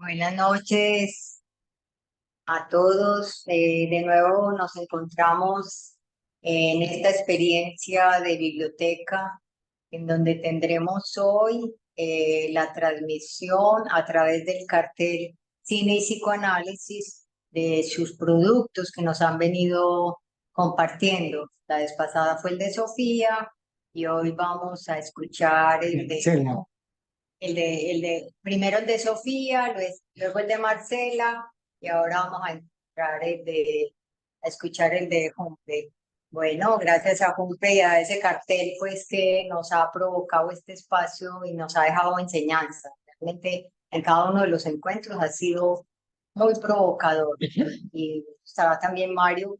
Buenas noches a todos. De nuevo nos encontramos en esta experiencia de biblioteca en donde tendremos hoy la transmisión a través del cartel Cine y Psicoanálisis de sus productos que nos han venido compartiendo. La vez pasada fue el de Sofía y hoy vamos a escuchar Marcela. Primero el de Sofía, luego el de Marcela, y ahora vamos a entrar a escuchar el de Humphrey. Bueno, gracias a Humphrey y a ese cartel, pues que nos ha provocado este espacio y nos ha dejado enseñanza. Realmente en cada uno de los encuentros ha sido muy provocador. Y estará también Mario,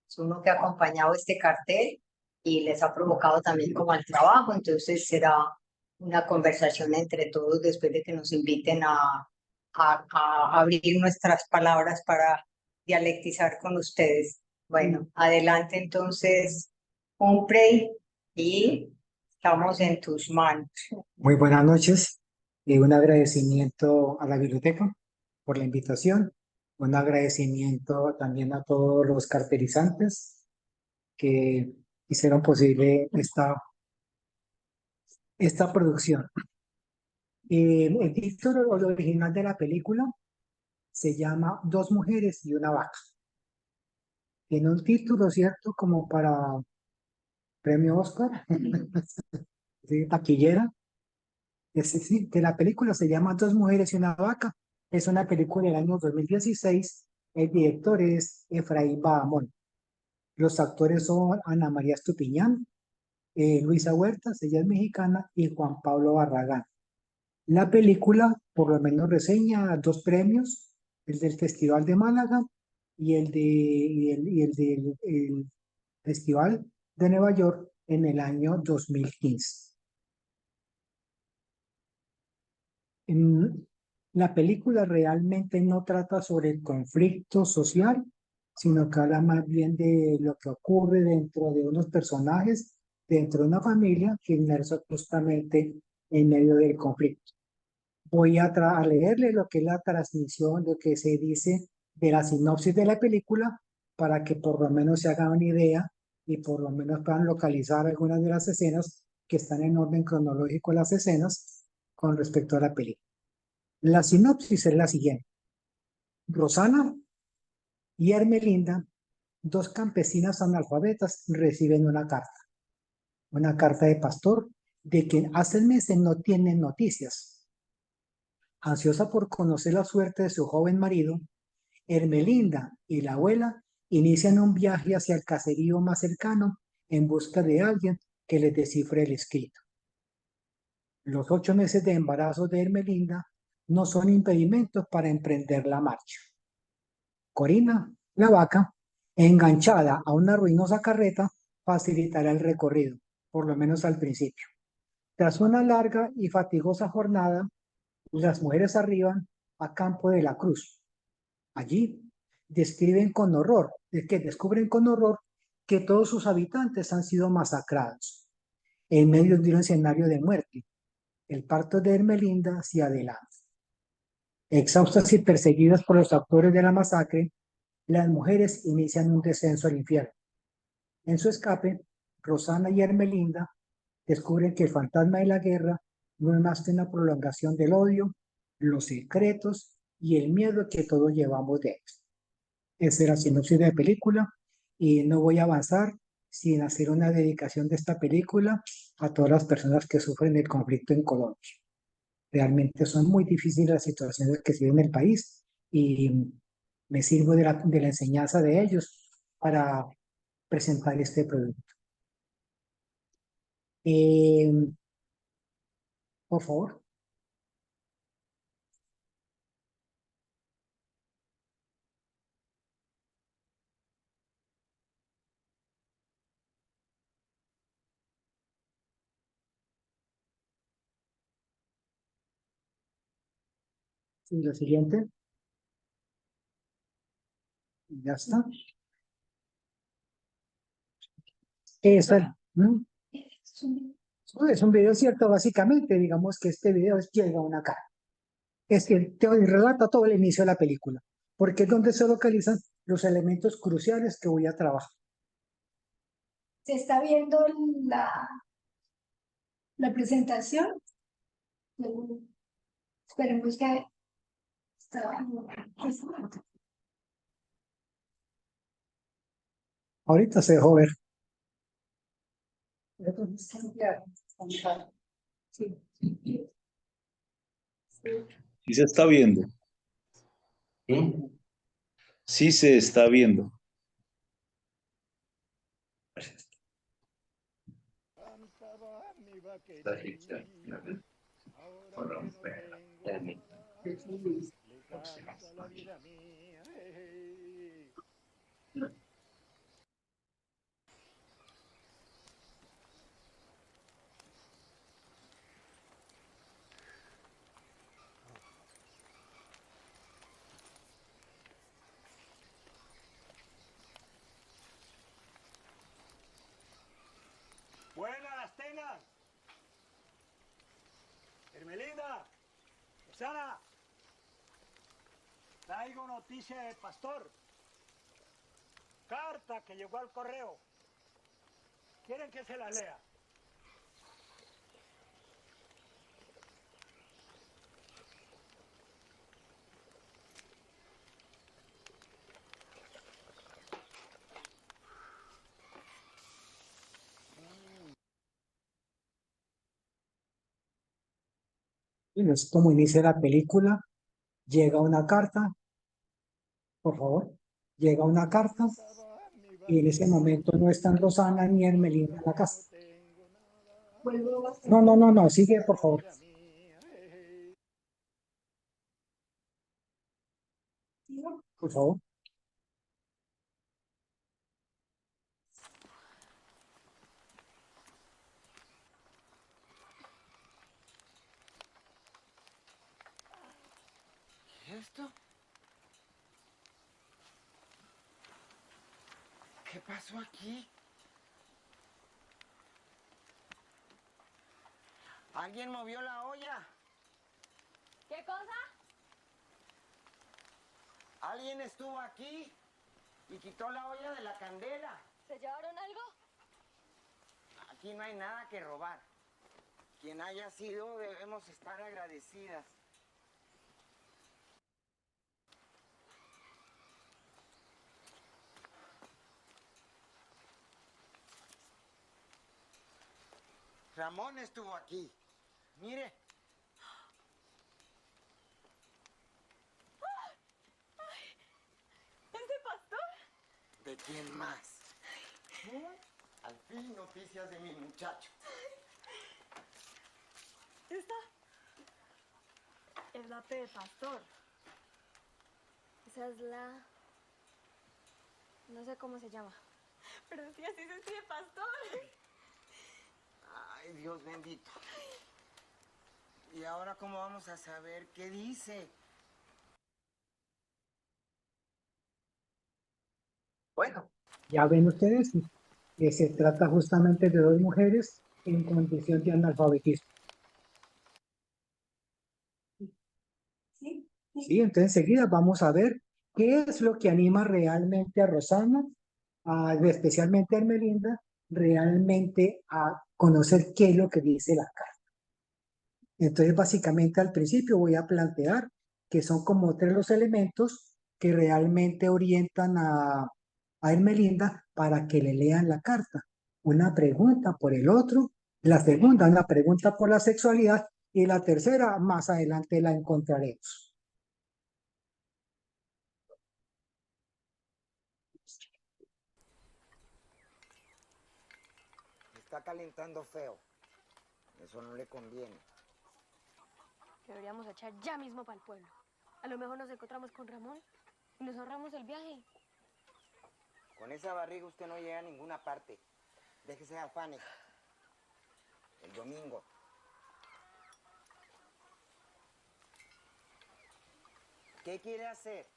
es uno que ha acompañado este cartel y les ha provocado también como al trabajo, entonces será una conversación entre todos después de que nos inviten a abrir nuestras palabras para dialectizar con ustedes. Bueno, adelante entonces, Humphrey, y estamos en tus manos. Muy buenas noches. Un agradecimiento a la biblioteca por la invitación. Un agradecimiento también a todos los cartelizantes que hicieron posible esta producción. El título original de la película se llama Dos mujeres y una vaca. Tiene un título, ¿cierto? Como para premio Oscar, sí, taquillera. Sí, de la película se llama Dos mujeres y una vaca. Es una película del año 2016. El director es Efraín Bahamón. Los actores son Ana María Estupiñán, Luisa Huertas, ella es mexicana, y Juan Pablo Barragán. La película, por lo menos, reseña dos premios, el del Festival de Málaga y el del el Festival de Nueva York en el año 2015. La película realmente no trata sobre el conflicto social, sino que habla más bien de lo que ocurre dentro de unos personajes, dentro de una familia que inmersa justamente en medio del conflicto. Voy a leerle lo que es la transmisión, lo que se dice de la sinopsis de la película, para que por lo menos se hagan una idea y por lo menos puedan localizar algunas de las escenas que están en orden cronológico, las escenas con respecto a la película. La sinopsis es la siguiente. Rosana y Hermelinda, dos campesinas analfabetas, reciben una carta de pastor de quien hace meses no tienen noticias. Ansiosa por conocer la suerte de su joven marido, Hermelinda y la abuela inician un viaje hacia el caserío más cercano en busca de alguien que les descifre el escrito. Los 8 meses de embarazo de Hermelinda no son impedimentos para emprender la marcha. Corina, la vaca, enganchada a una ruinosa carreta, facilitará el recorrido, por lo menos al principio. Tras una larga y fatigosa jornada, las mujeres arriban a Campo de la Cruz. Allí descubren con horror que todos sus habitantes han sido masacrados en medio de un escenario de muerte. El parto de Hermelinda se adelanta. Exhaustas y perseguidas por los autores de la masacre, las mujeres inician un descenso al infierno. En su escape, Rosana y Hermelinda descubren que el fantasma de la guerra no es más que una prolongación del odio, los secretos y el miedo que todos llevamos dentro. Esa es la sinopsis de la película y no voy a avanzar sin hacer una dedicación de esta película a todas las personas que sufren el conflicto en Colombia. Realmente son muy difíciles las situaciones que se viven en el país y me sirvo de la enseñanza de ellos para presentar este producto. Eh, por favor. Sí, lo siguiente. Ya está. Eso es. ¿No? Es un video cierto, básicamente. Digamos que este video es llega a una cara. Es que te relata todo el inicio de la película, porque es donde se localizan los elementos cruciales que voy a trabajar. Se está viendo la presentación. Esperemos que Ahorita se dejó ver. Sí. Sí se está viendo. Sí se está viendo. Buenas las tengan. Hermelinda, Susana, traigo noticia del pastor. Carta que llegó al correo. ¿Quieren que se la lea? Y es como inicia la película. Llega una carta, por favor. Llega una carta y en ese momento no están Rosana ni Hermelinda en la casa. No, sigue, por favor. Por favor. ¿Esto? ¿Qué pasó aquí? ¿Alguien movió la olla? ¿Qué cosa? ¿Alguien estuvo aquí y quitó la olla de la candela? ¿Se llevaron algo? Aquí no hay nada que robar. Quien haya sido, debemos estar agradecidas. Ramón estuvo aquí. Mire. ¿Ese pastor? ¿De quién más? Al fin noticias de mi muchacho. ¿Esta? Es la P de pastor. Esa es la... No sé cómo se llama. Pero sí, así se escribe pastor. Ay, Dios bendito. ¿Y ahora cómo vamos a saber qué dice? Bueno, ya ven ustedes que se trata justamente de dos mujeres en condición de analfabetismo. Sí, entonces enseguida vamos a ver qué es lo que anima realmente a Rosana, especialmente a Hermelinda, realmente a conocer qué es lo que dice la carta. Entonces, básicamente al principio voy a plantear que son como tres los elementos que realmente orientan a Hermelinda para que le lean la carta. Una pregunta por el otro, la segunda una pregunta por la sexualidad y la tercera más adelante la encontraremos. Está calentando feo. Eso no le conviene. Deberíamos echar ya mismo para el pueblo. A lo mejor nos encontramos con Ramón y nos ahorramos el viaje. Con esa barriga usted no llega a ninguna parte. Déjese de afanes. El domingo. ¿Qué quiere hacer?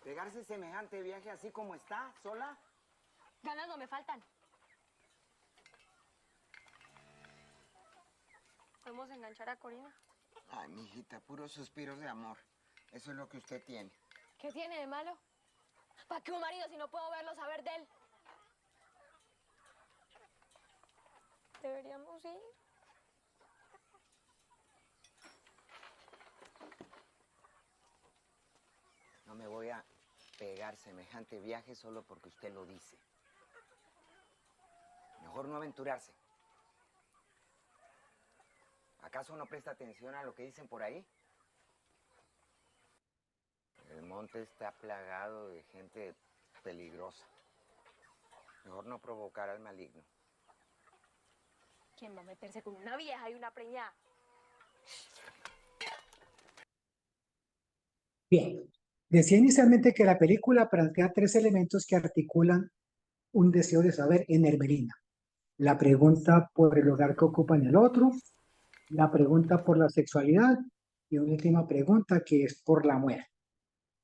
¿Pegarse semejante viaje así como está, sola? Ganas no me faltan. ¿Podemos enganchar a Corina? Ay, mijita, puros suspiros de amor. Eso es lo que usted tiene. ¿Qué tiene de malo? ¿Para qué un marido si no puedo verlo, saber de él? Deberíamos ir. No me voy a pegar semejante viaje solo porque usted lo dice. Mejor no aventurarse. ¿Acaso no presta atención a lo que dicen por ahí? El monte está plagado de gente peligrosa. Mejor no provocar al maligno. ¿Quién va a meterse con una vieja y una preñada? Bien, decía inicialmente que la película plantea tres elementos que articulan un deseo de saber en Hermelinda. La pregunta por el lugar que ocupa en el otro, la pregunta por la sexualidad y una última pregunta que es por la muerte.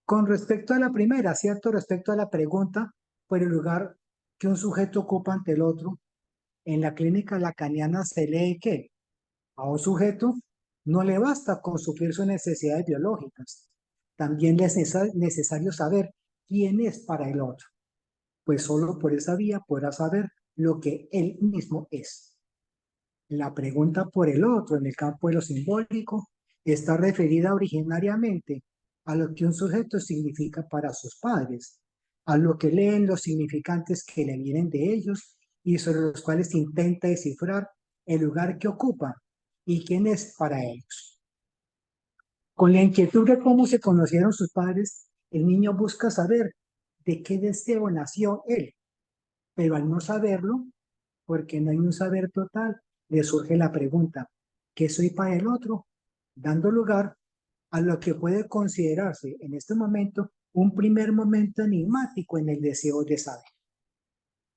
Con respecto a la primera, ¿cierto? Respecto a la pregunta por el lugar que un sujeto ocupa ante el otro, en la clínica lacaniana se lee que a un sujeto no le basta con suplir sus necesidades biológicas, también le es necesario saber quién es para el otro, pues solo por esa vía podrá saber lo que él mismo es. La pregunta por el otro en el campo de lo simbólico está referida originariamente a lo que un sujeto significa para sus padres, a lo que leen los significantes que le vienen de ellos y sobre los cuales intenta descifrar el lugar que ocupa y quién es para ellos. Con la inquietud de cómo se conocieron sus padres, el niño busca saber de qué deseo nació él, pero al no saberlo, porque no hay un saber total, le surge la pregunta, ¿qué soy para el otro? Dando lugar a lo que puede considerarse en este momento un primer momento enigmático en el deseo de saber.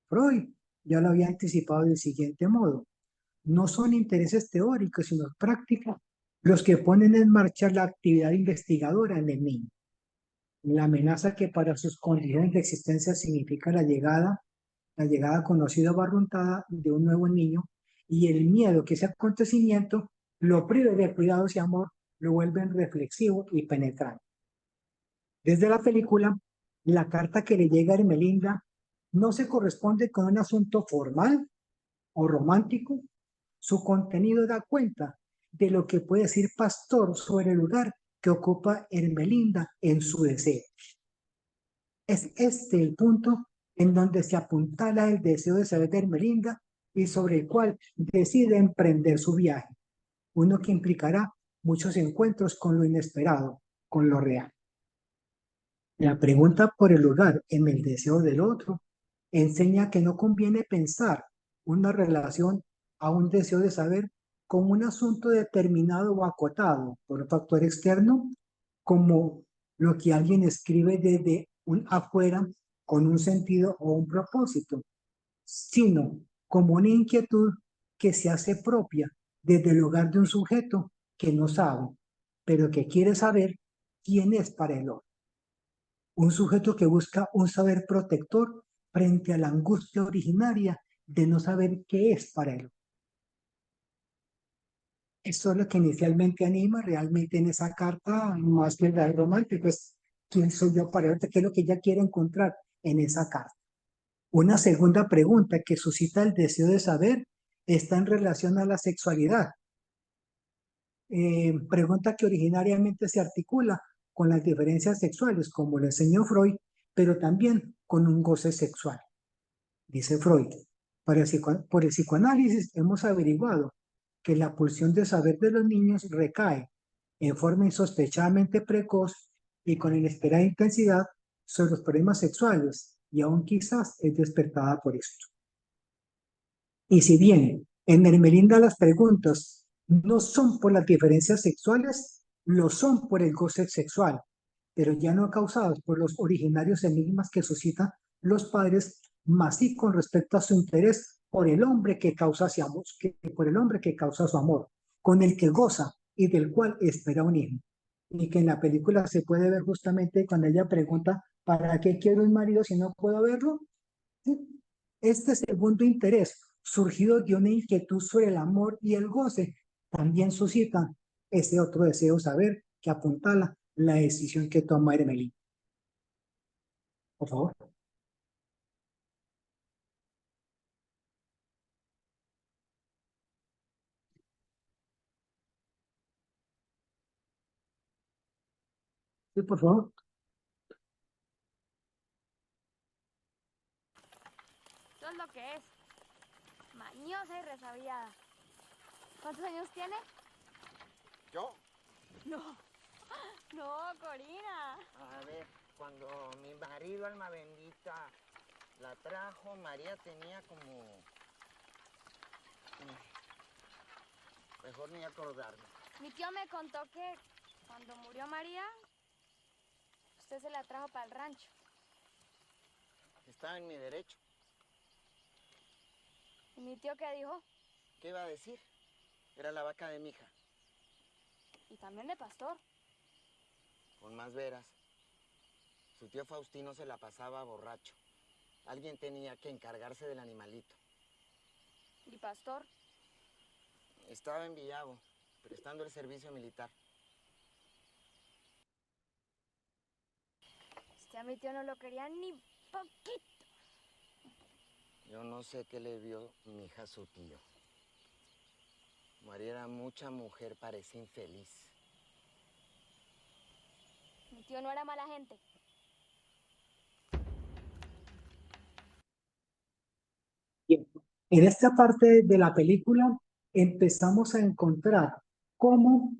Freud ya lo había anticipado del siguiente modo. No son intereses teóricos, sino prácticos los que ponen en marcha la actividad investigadora en el niño. La amenaza que para sus condiciones de existencia significa la llegada conocida o barruntada de un nuevo niño y el miedo que ese acontecimiento lo prive de cuidados y amor, lo vuelven reflexivo y penetrante. Desde la película, la carta que le llega a Hermelinda no se corresponde con un asunto formal o romántico. Su contenido da cuenta de lo que puede decir Pastor sobre el lugar que ocupa Hermelinda en su deseo. Es este el punto en donde se apuntala el deseo de saber de Hermelinda y sobre el cual decide emprender su viaje, uno que implicará muchos encuentros con lo inesperado, con lo real. La pregunta por el lugar en el deseo del otro enseña que no conviene pensar una relación a un deseo de saber como un asunto determinado o acotado por un factor externo, como lo que alguien escribe desde un afuera con un sentido o un propósito, sino como una inquietud que se hace propia desde el lugar de un sujeto que no sabe, pero que quiere saber quién es para el otro. Un sujeto que busca un saber protector frente a la angustia originaria de no saber qué es para él. Eso es lo que inicialmente anima realmente en esa carta, más que el romántico, es quién soy yo para él, qué es lo que ella quiere encontrar en esa carta. Una segunda pregunta que suscita el deseo de saber está en relación a la sexualidad. Pregunta que originariamente se articula con las diferencias sexuales, como lo enseñó Freud, pero también con un goce sexual. Dice Freud, por el psicoanálisis hemos averiguado que la pulsión de saber de los niños recae en forma insospechadamente precoz y con inesperada intensidad sobre los problemas sexuales y aún quizás es despertada por esto. Y si bien en Hermelinda las preguntas no son por las diferencias sexuales, lo son por el goce sexual, pero ya no causados por los originarios enigmas que suscitan los padres, más sí con respecto a su interés por el hombre que causa su amor, por el hombre que causa su amor, con el que goza y del cual espera un hijo. Y que en la película se puede ver justamente cuando ella pregunta, ¿para qué quiero un marido si no puedo verlo? Este segundo interés, surgido de una inquietud sobre el amor y el goce, también suscita ese otro deseo saber que apuntala la decisión que toma Hermelín. Por favor. Sí, por favor. Eso es lo que es. Mañosa y resabiada. ¿Cuántos años tiene? ¿Yo? No. No, Corina. A ver, cuando mi marido, alma bendita, la trajo, María tenía como... Mejor ni acordarme. Mi tío me contó que cuando murió María, usted se la trajo para el rancho. Estaba en mi derecho. ¿Y mi tío qué dijo? ¿Qué iba a decir? Era la vaca de mi hija. Y también de Pastor. Con más veras. Su tío Faustino se la pasaba borracho. Alguien tenía que encargarse del animalito. ¿Y Pastor? Estaba en Villavo, prestando el servicio militar. Usted a mi tío no lo quería ni poquito. Yo no sé qué le vio mi hija a su tío. María era mucha mujer, parecía infeliz. Mi tío no era mala gente. Bien. En esta parte de la película empezamos a encontrar cómo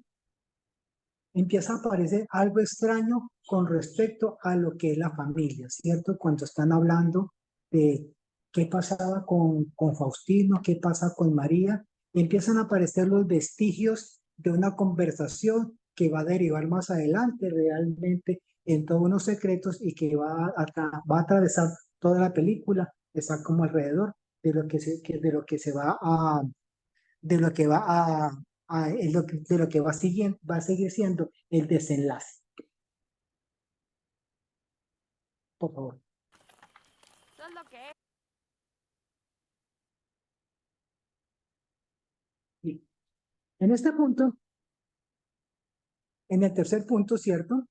empieza a aparecer algo extraño con respecto a lo que es la familia, ¿cierto? Cuando están hablando de qué pasaba con Faustino, qué pasa con María, empiezan a aparecer los vestigios de una conversación que va a derivar más adelante realmente en todos unos secretos y que va a atravesar toda la película, está como alrededor de lo que se va a, de lo que va de lo que va a seguir siendo el desenlace. Por favor. Eso es lo que es. Y en este punto, en el tercer punto, ¿cierto?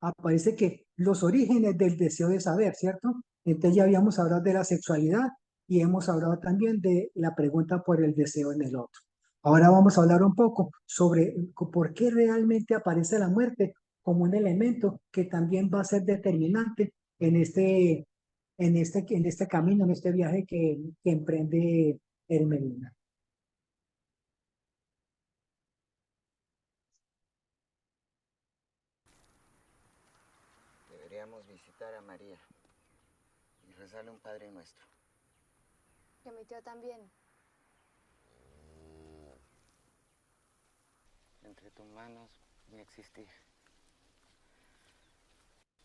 Aparece que los orígenes del deseo de saber, ¿cierto? Entonces ya habíamos hablado de la sexualidad y hemos hablado también de la pregunta por el deseo en el otro. Ahora vamos a hablar un poco sobre por qué realmente aparece la muerte como un elemento que también va a ser determinante en este camino, en este viaje que emprende Hermelina. Deberíamos visitar a María y rezarle un Padre Nuestro. Que mi tío también. Entre tus manos mi existir.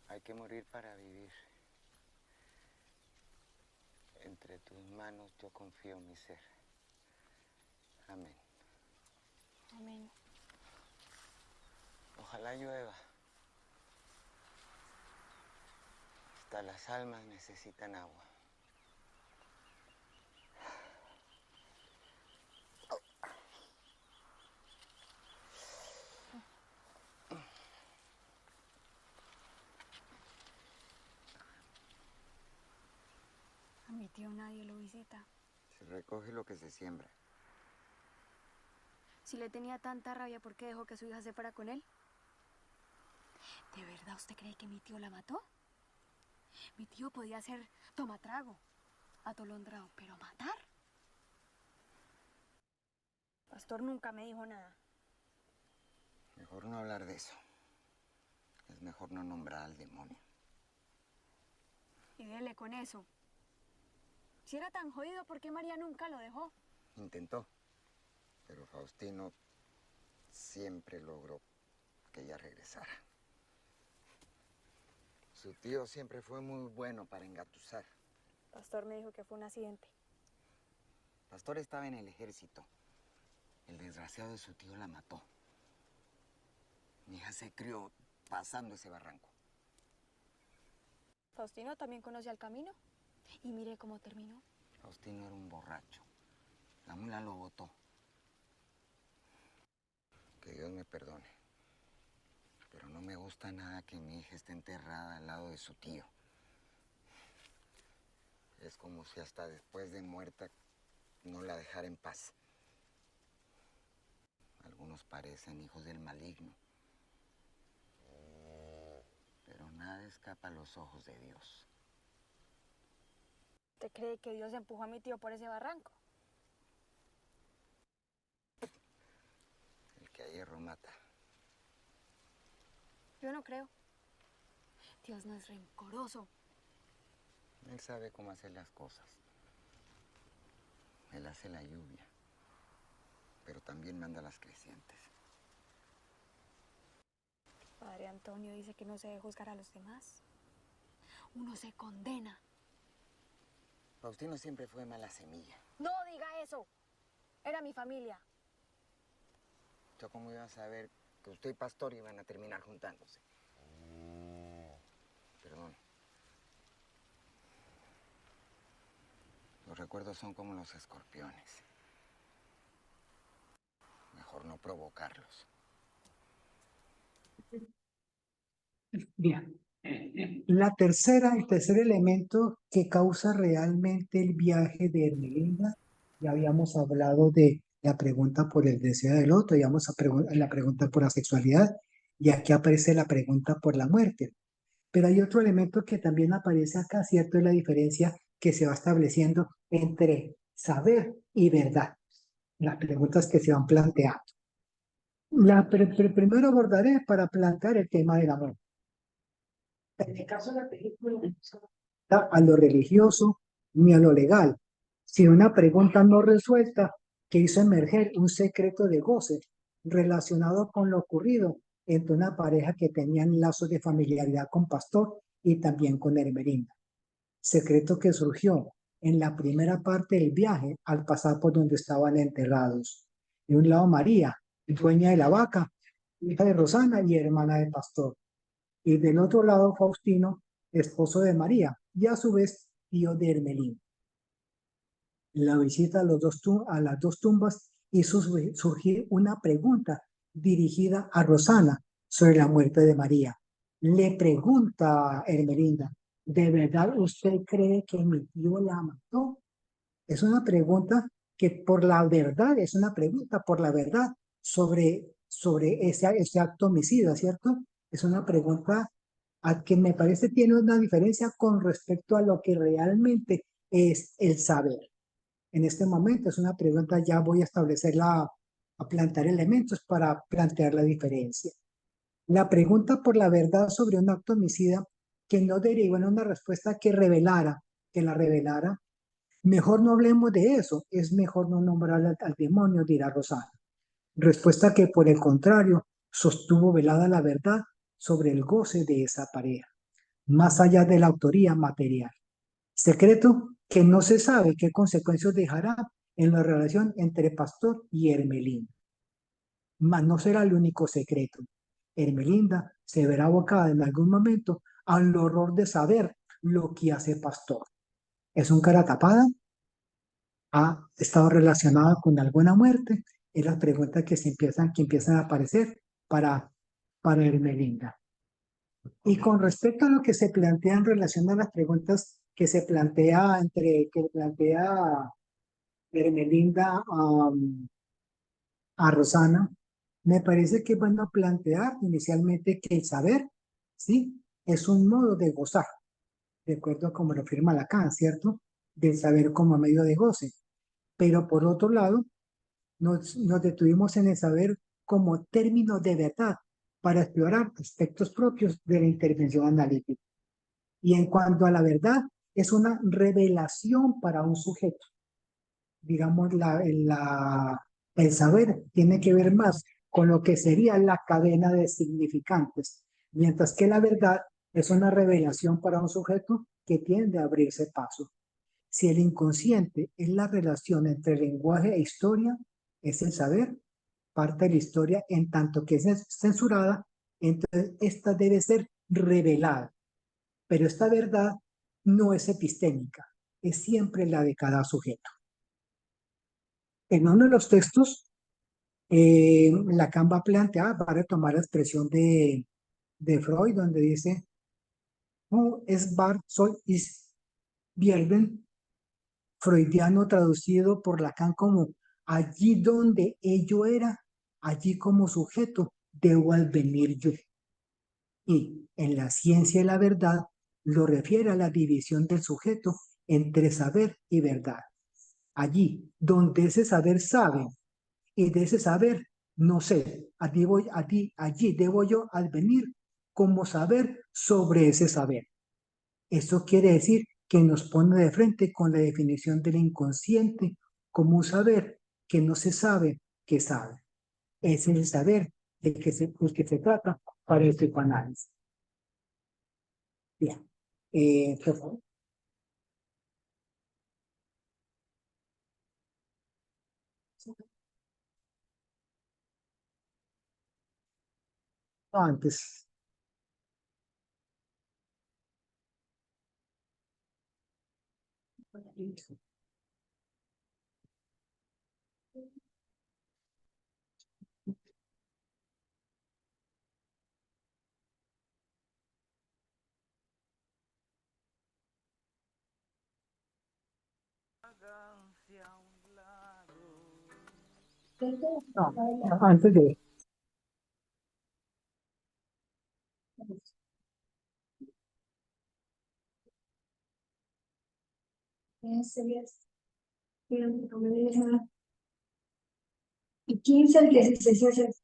Hay que morir para vivir. Entre tus manos yo confío mi ser. Amén. Amén. Ojalá llueva. Hasta las almas necesitan agua. A mi tío nadie lo visita. Se recoge lo que se siembra. Si le tenía tanta rabia, ¿por qué dejó que su hija se fuera con él? ¿De verdad usted cree que mi tío la mató? Mi tío podía ser tomatrago, atolondrado, pero matar. Pastor nunca me dijo nada. Mejor no hablar de eso. Es mejor no nombrar al demonio. Y dele con eso. Si era tan jodido, ¿por qué María nunca lo dejó? Intentó, pero Faustino siempre logró que ella regresara. Su tío siempre fue muy bueno para engatusar. Pastor me dijo que fue un accidente. Pastor estaba en el ejército. El desgraciado de su tío la mató. Mi hija se crió pasando ese barranco. Faustino también conoce al camino. Y mire cómo terminó. Faustino era un borracho. La mula lo botó. Que Dios me perdone. Pero no me gusta nada que mi hija esté enterrada al lado de su tío. Es como si hasta después de muerta no la dejara en paz. Algunos parecen hijos del maligno. Pero nada escapa a los ojos de Dios. ¿Usted cree que Dios empujó a mi tío por ese barranco? El que a hierro mata. Yo no creo. Dios no es rencoroso. Él sabe cómo hacer las cosas. Él hace la lluvia, pero también manda las crecientes. Padre Antonio dice que no se debe juzgar a los demás. Uno se condena. Faustino siempre fue mala semilla. No diga eso. Era mi familia. ¿Yo cómo iba a saber que usted y Pastor iban a terminar juntándose? Perdón. Los recuerdos son como los escorpiones. Mejor no provocarlos. Bien. El tercer elemento que causa realmente el viaje de Ermelinda, ya habíamos hablado de la pregunta por el deseo del otro, ya vamos a la pregunta por la sexualidad, y aquí aparece la pregunta por la muerte. Pero hay otro elemento que también aparece acá, ¿cierto? Es la diferencia que se va estableciendo entre saber y verdad. Las preguntas que se van planteando. Primero abordaré para plantear el tema del amor. En el caso de la película, no a lo religioso ni a lo legal, sino una pregunta no resuelta que hizo emerger un secreto de goce relacionado con lo ocurrido entre una pareja que tenían lazos de familiaridad con Pastor y también con Ermelinda. Secreto que surgió en la primera parte del viaje al pasar por donde estaban enterrados. De un lado María, dueña de la vaca, hija de Rosana y hermana de Pastor. Y del otro lado Faustino, esposo de María, y a su vez tío de Ermelinda. La visita a las dos tumbas hizo surgir una pregunta dirigida a Rosana sobre la muerte de María. Le pregunta a Ermelinda, ¿de verdad usted cree que mi tío la mató? Es una pregunta que por la verdad, es una pregunta por la verdad sobre ese acto homicida, ¿cierto? Es una pregunta a que me parece tiene una diferencia con respecto a lo que realmente es el saber. En este momento es una pregunta, ya voy a establecerla, a plantear elementos para plantear la diferencia. La pregunta por la verdad sobre un acto homicida que no deriva en una respuesta que la revelara. Mejor no hablemos de eso, es mejor no nombrar al demonio, dirá Rosana. Respuesta que por el contrario sostuvo velada la verdad sobre el goce de esa pareja, más allá de la autoría material. Secreto que no se sabe qué consecuencias dejará en la relación entre Pastor y Ermelinda. Mas no será el único secreto. Ermelinda se verá abocada en algún momento al horror de saber lo que hace Pastor. ¿Es un cara tapada? ¿Ha estado relacionada con alguna muerte? Es las preguntas que empiezan a aparecer para Ermelinda. Y con respecto a lo que se plantea en relación a las preguntas que plantea Ermelinda a Rosana, me parece que van a plantear inicialmente que el saber, ¿sí? Es un modo de gozar, de acuerdo a como lo afirma Lacan, ¿cierto? Del saber como medio de goce. Pero por otro lado, nos detuvimos en el saber como término de verdad para explorar aspectos propios de la intervención analítica. Y en cuanto a la verdad, es una revelación para un sujeto. Digamos, el saber tiene que ver más con lo que sería la cadena de significantes, mientras que la verdad es una revelación para un sujeto que tiende a abrirse paso. Si el inconsciente es la relación entre lenguaje e historia, es el saber, parte de la historia, en tanto que es censurada, entonces esta debe ser revelada. Pero esta verdad no es epistémica, es siempre la de cada sujeto. En uno de los textos Lacan va a plantear, va a retomar la expresión de Freud, donde dice, "Wo es war soll ich werden", freudiano traducido por Lacan como allí donde ello era, allí como sujeto, debo advenir yo. Y en la ciencia de la verdad lo refiere a la división del sujeto entre saber y verdad. Allí donde ese saber sabe y de ese saber no sé, allí debo yo advenir como saber sobre ese saber. Eso quiere decir que nos pone de frente con la definición del inconsciente como un saber que no se sabe que sabe. Es el saber del que se trata para el psicoanálisis. Bien. Por favor. No, antes. No, no, antes de. Y 15 al 16 es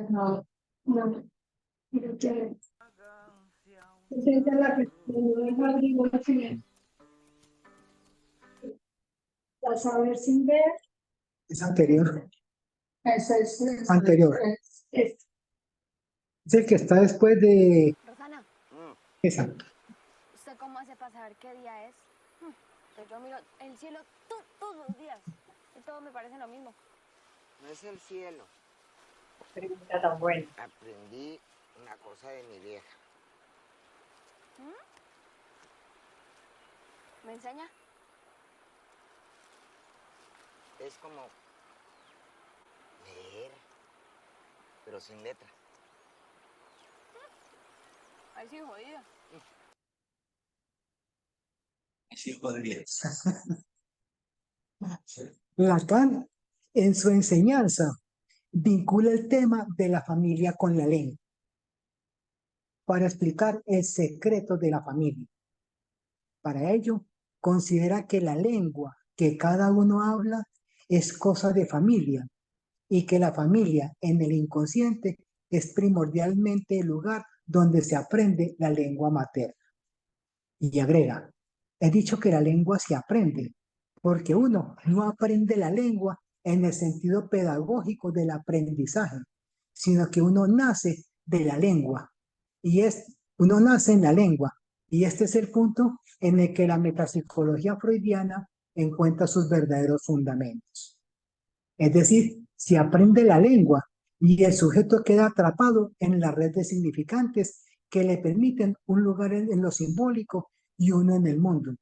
no, no, creo que esa es la que no digo al final. A saber sin ver, Es anterior. eso es Anterior. es- Es el que está después de Rosana, esa. ¿usted cómo hace para saber qué día es? Pues yo miro el cielo todos los días y todo me parece lo mismo. No es el cielo. Pregunta tan buena. Aprendí una cosa de mi vieja. ¿Me enseña? Es como leer, pero sin letras. Ay, sí, jodida. Sí, podría. Lacan, en su enseñanza, vincula el tema de la familia con la lengua para explicar el secreto de la familia. Para ello, considera que la lengua que cada uno habla es cosa de familia y que la familia en el inconsciente es primordialmente el lugar donde se aprende la lengua materna. Y agrega, he dicho que la lengua se aprende, porque uno no aprende la lengua en el sentido pedagógico del aprendizaje, sino que uno nace de la lengua uno nace en la lengua. Y este es el punto en el que la metapsicología freudiana encuentra sus verdaderos fundamentos. Es decir, se aprende la lengua y el sujeto queda atrapado en la red de significantes que le permiten un lugar en lo simbólico y uno en el mundo.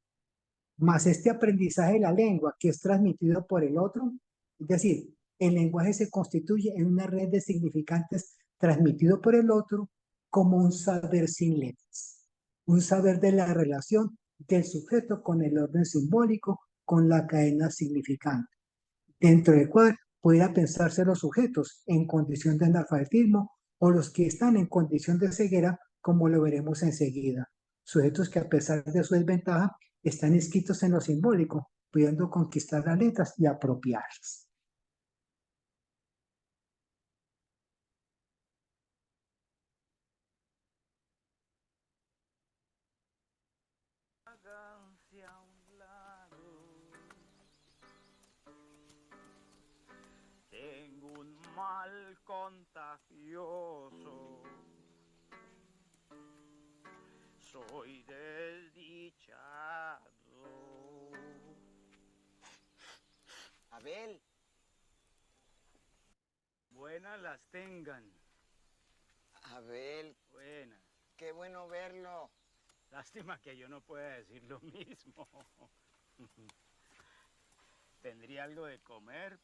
Más este aprendizaje de la lengua que es transmitido por el otro, es decir, el lenguaje se constituye en una red de significantes transmitido por el otro como un saber sin letras, un saber de la relación del sujeto con el orden simbólico, con la cadena significante, dentro del cual pudiera pensarse los sujetos en condición de analfabetismo o los que están en condición de ceguera, como lo veremos enseguida. Sujetos que a pesar de su desventaja están inscritos en lo simbólico, pudiendo conquistar las letras y apropiarlas. Tengo un mal contagioso. Soy desdichado. Abel, Buenas las tengan. Abel, Buenas. qué bueno verlo. Lástima que yo no pueda decir lo mismo. Tendría algo de comer,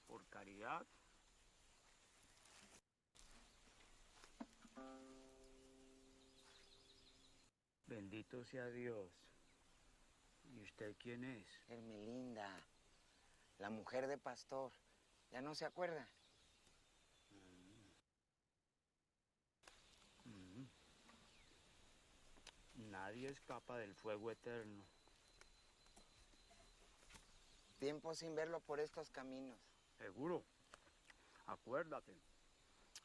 por caridad. Bendito sea Dios. ¿Y usted quién es? Hermelinda, la mujer de Pastor. ¿Ya no se acuerda? Nadie escapa del fuego eterno. Tiempo sin verlo por estos caminos. Seguro. Acuérdate.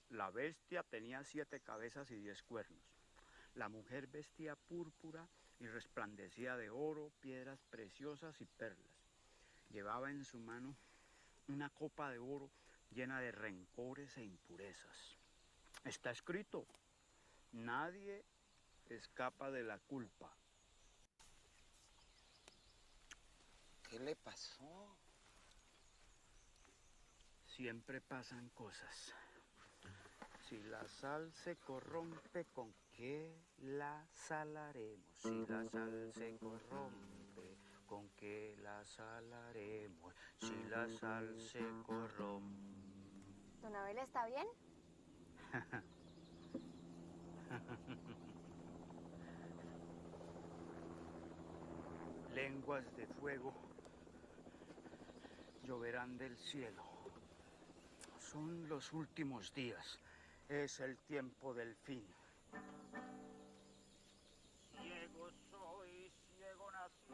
La bestia tenía 7 cabezas y 10 cuernos. La mujer vestía púrpura y resplandecía de oro, piedras preciosas y perlas. Llevaba en su mano una copa de oro llena de rencores e impurezas. Está escrito, nadie escapa de la culpa. ¿Qué le pasó? Siempre pasan cosas. Si la sal se corrompe, ¿con qué la salaremos? Si la sal se corrompe, ¿con qué la salaremos? Si la sal se corrompe. ¿Don Abel está bien? Lenguas de fuego lloverán del cielo. Son los últimos días. Es el tiempo del fin. Ciego soy, ciego nací.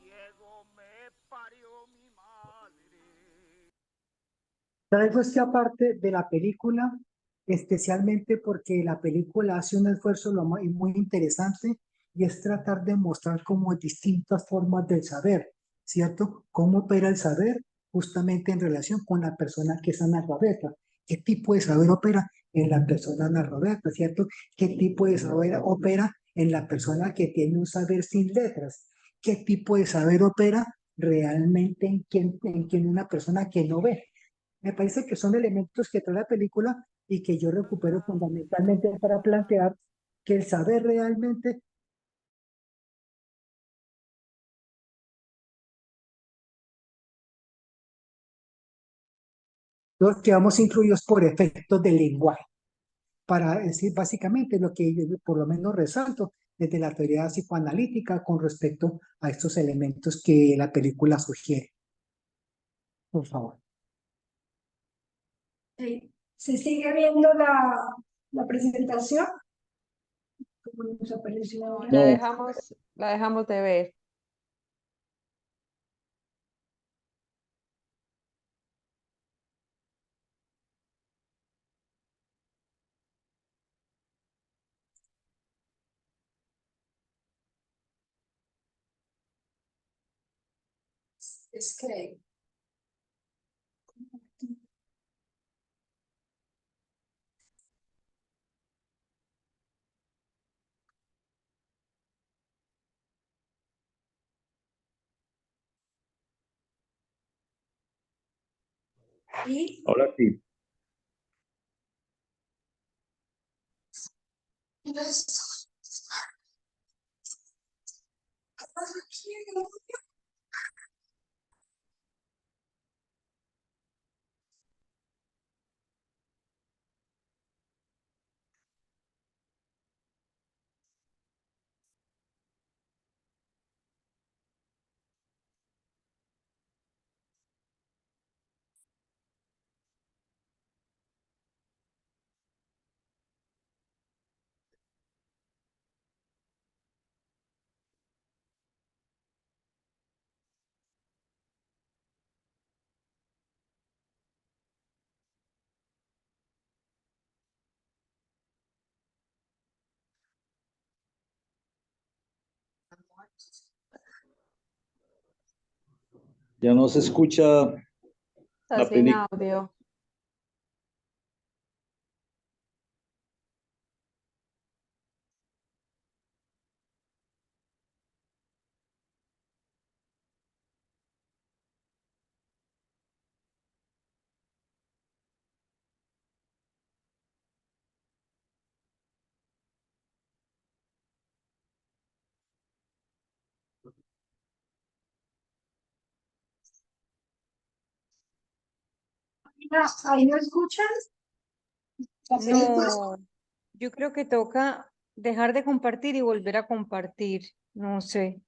Ciego me parió mi madre. Traigo esta parte de la película especialmente porque la película hace un esfuerzo muy interesante y es tratar de mostrar como distintas formas del saber, ¿cierto? Cómo opera el saber justamente en relación con la persona que es analfabeta. ¿Qué tipo de saber opera en la persona analfabeta, ¿cierto? ¿Qué tipo de saber opera en la persona que tiene un saber sin letras? ¿Qué tipo de saber opera realmente en quien una persona que no ve? Me parece que son elementos que trae la película y que yo recupero fundamentalmente para plantear que el saber realmente los quedamos incluidos por efectos del lenguaje. Para decir básicamente lo que yo por lo menos resalto desde la teoría psicoanalítica con respecto a estos elementos que la película sugiere. Por favor. Sí. ¿Se sigue viendo la presentación? Como nos apareció ahora. La dejamos de ver. Es que y Ahora sí. Ya no se escucha Está la sin película. audio. ¿Ahí no escuchas? No, yo creo que toca dejar de compartir y volver a compartir. No sé.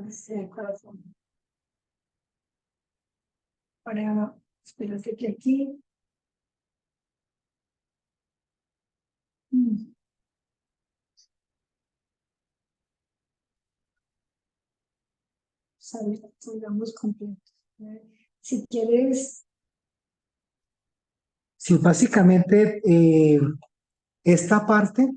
Sí, corazón. Ahora, espérate que aquí. Mm, salgamos completos. Si quieres, Sí, básicamente esta parte,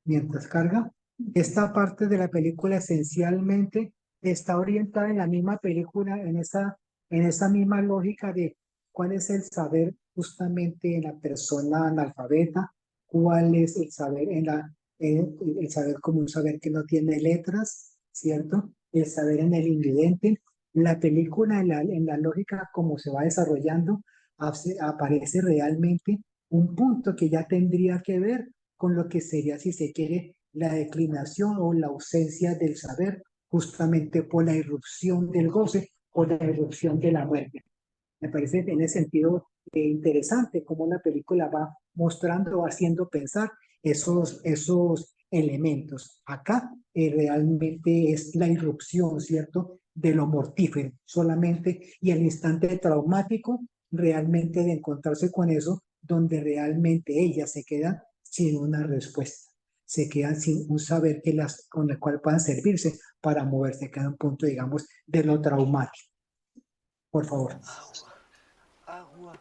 mientras carga, esta parte de la película esencialmente está orientada en la misma película, en esa misma lógica de cuál es el saber justamente en la persona analfabeta, cuál es el saber el saber como un saber que no tiene letras, ¿cierto? El saber en el invidente. La película, en la lógica como se va desarrollando, aparece realmente un punto que ya tendría que ver con lo que sería, si se quiere, la declinación o la ausencia del saber, justamente por la irrupción del goce o la irrupción de la muerte. Me parece en ese sentido interesante cómo la película va mostrando, va haciendo pensar esos elementos. Acá realmente es la irrupción, ¿cierto?, de lo mortífero solamente y el instante traumático realmente de encontrarse con eso, donde realmente ella se queda sin una respuesta, se quedan sin un saber con el cual puedan servirse para moverse, cada un punto, digamos, de lo traumático. Por favor. Agua.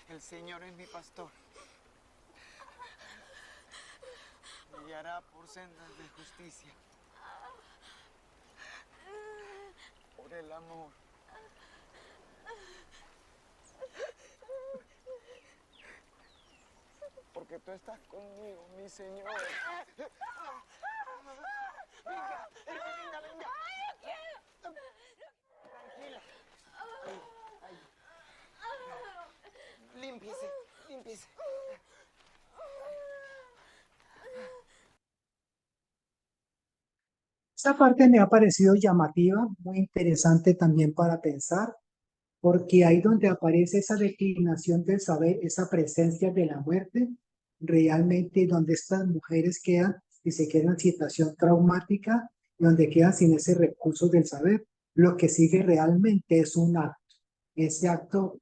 El Señor es mi pastor. Me guiará por sendas de justicia. Por el amor. Porque tú estás conmigo, mi Señor. Venga, venga, venga. Tranquila. Ay, ay. Límpiese, límpiese. Esta parte me ha parecido llamativa, muy interesante también para pensar, porque ahí donde aparece esa declinación del saber, esa presencia de la muerte, realmente donde estas mujeres quedan y se quedan en situación traumática, y donde quedan sin ese recurso del saber, lo que sigue realmente es un acto. Ese acto,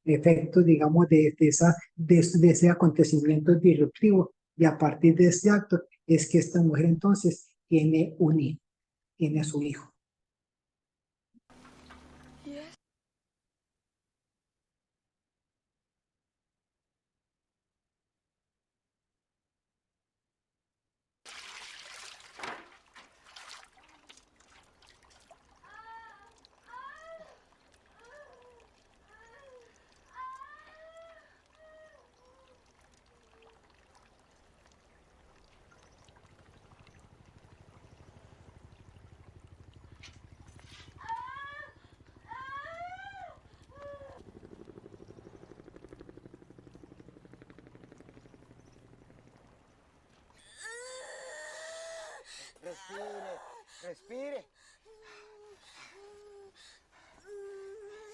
efecto, digamos, de ese acontecimiento disruptivo. Y a partir de ese acto es que esta mujer entonces tiene un hijo, tiene su hijo. Respire, respire.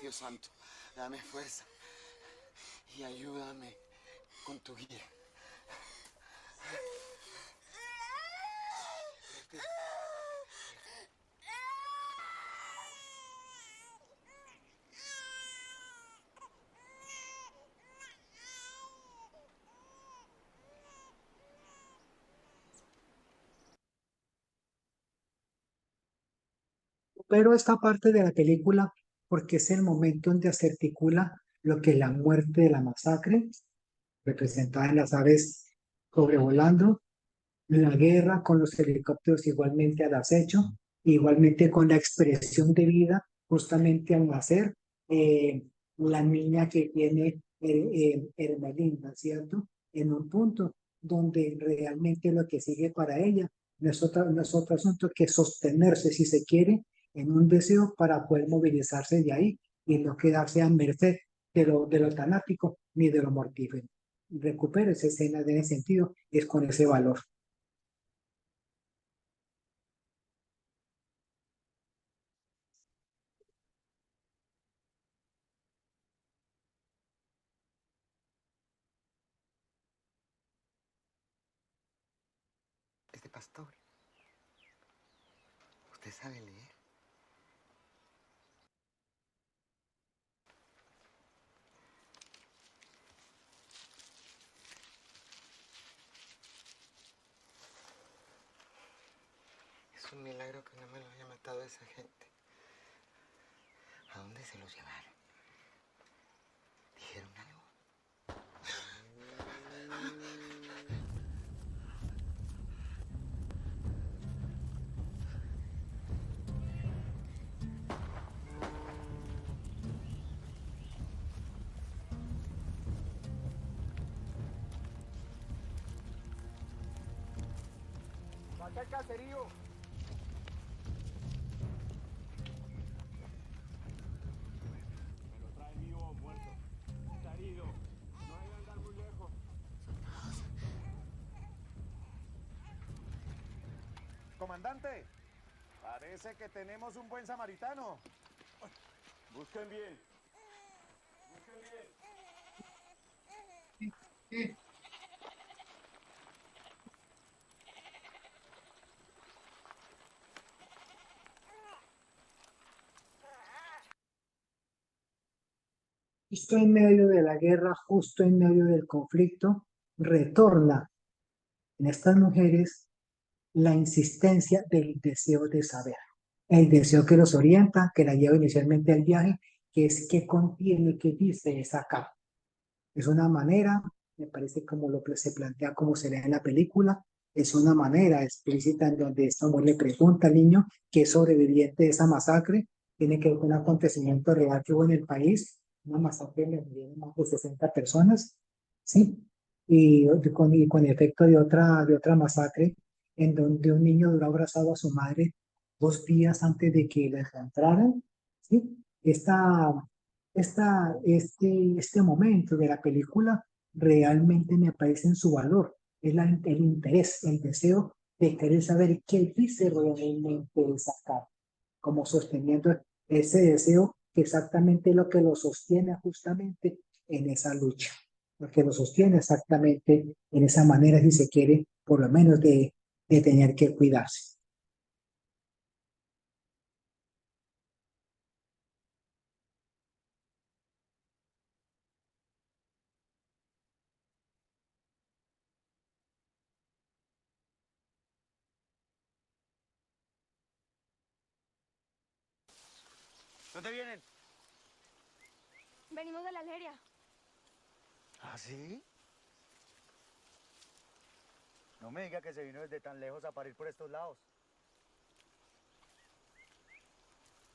Dios santo, dame fuerza y ayúdame con tu guía. Pero esta parte de la película, porque es el momento donde se articula lo que es la muerte de la masacre, representada en las aves sobrevolando, la guerra con los helicópteros igualmente al acecho, igualmente con la expresión de vida justamente al nacer, la niña que tiene Hermelinda, ¿cierto? En un punto donde realmente lo que sigue para ella no es otro asunto que sostenerse, si se quiere, en un deseo para poder movilizarse de ahí y no quedarse a merced de lo tanático ni de lo mortífero. Recupera esa escena en ese sentido, es con ese valor. Este pastor, ¿usted sabe leer? Es un milagro que no me lo haya matado esa gente. ¿A dónde se los llevaron? ¿Dijeron algo? ¡Mata el caserío! Me lo trae vivo o muerto. Está herido. No hay que andar muy lejos. Comandante, parece que tenemos un buen samaritano. Busquen bien. Busquen bien. Justo en medio de la guerra, justo en medio del conflicto, retorna en estas mujeres la insistencia del deseo de saber, el deseo que los orienta, que la lleva inicialmente al viaje, que es qué contiene, qué dice esa carta. Es una manera, me parece como lo que se plantea, como se lee en la película, es una manera explícita en donde esta mujer le pregunta al niño que es sobreviviente de esa masacre, tiene que ver con un acontecimiento real que hubo en el país, una masacre en la que murieron más de 60 personas, ¿sí? Y con efecto de otra masacre, en donde un niño duró abrazado a su madre 2 días antes de que la encontraran, ¿sí? Este momento de la película realmente me parece en su valor. Es el interés, el deseo de querer saber qué dice realmente esa carta, como sosteniendo ese deseo que exactamente lo que lo sostiene justamente en esa lucha, lo que lo sostiene exactamente en esa manera, si se quiere, por lo menos de tener que cuidarse. ¿Dónde vienen? Venimos de la Algeria. ¿Ah, sí? No me diga que se vino desde tan lejos a parir por estos lados.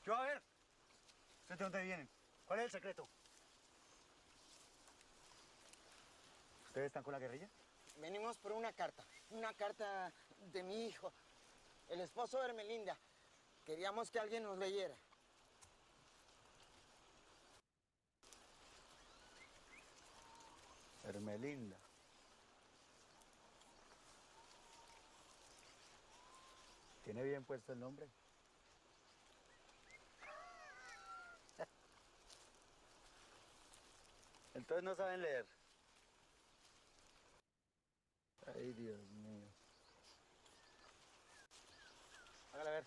Yo, a ver. ¿Ustedes de dónde vienen? ¿Cuál es el secreto? ¿Ustedes están con la guerrilla? Venimos por una carta de mi hijo, el esposo de Hermelinda. Queríamos que alguien nos leyera. Hermelinda. ¿Tiene bien puesto el nombre? Entonces no saben leer. Ay, Dios mío. Hágale a ver.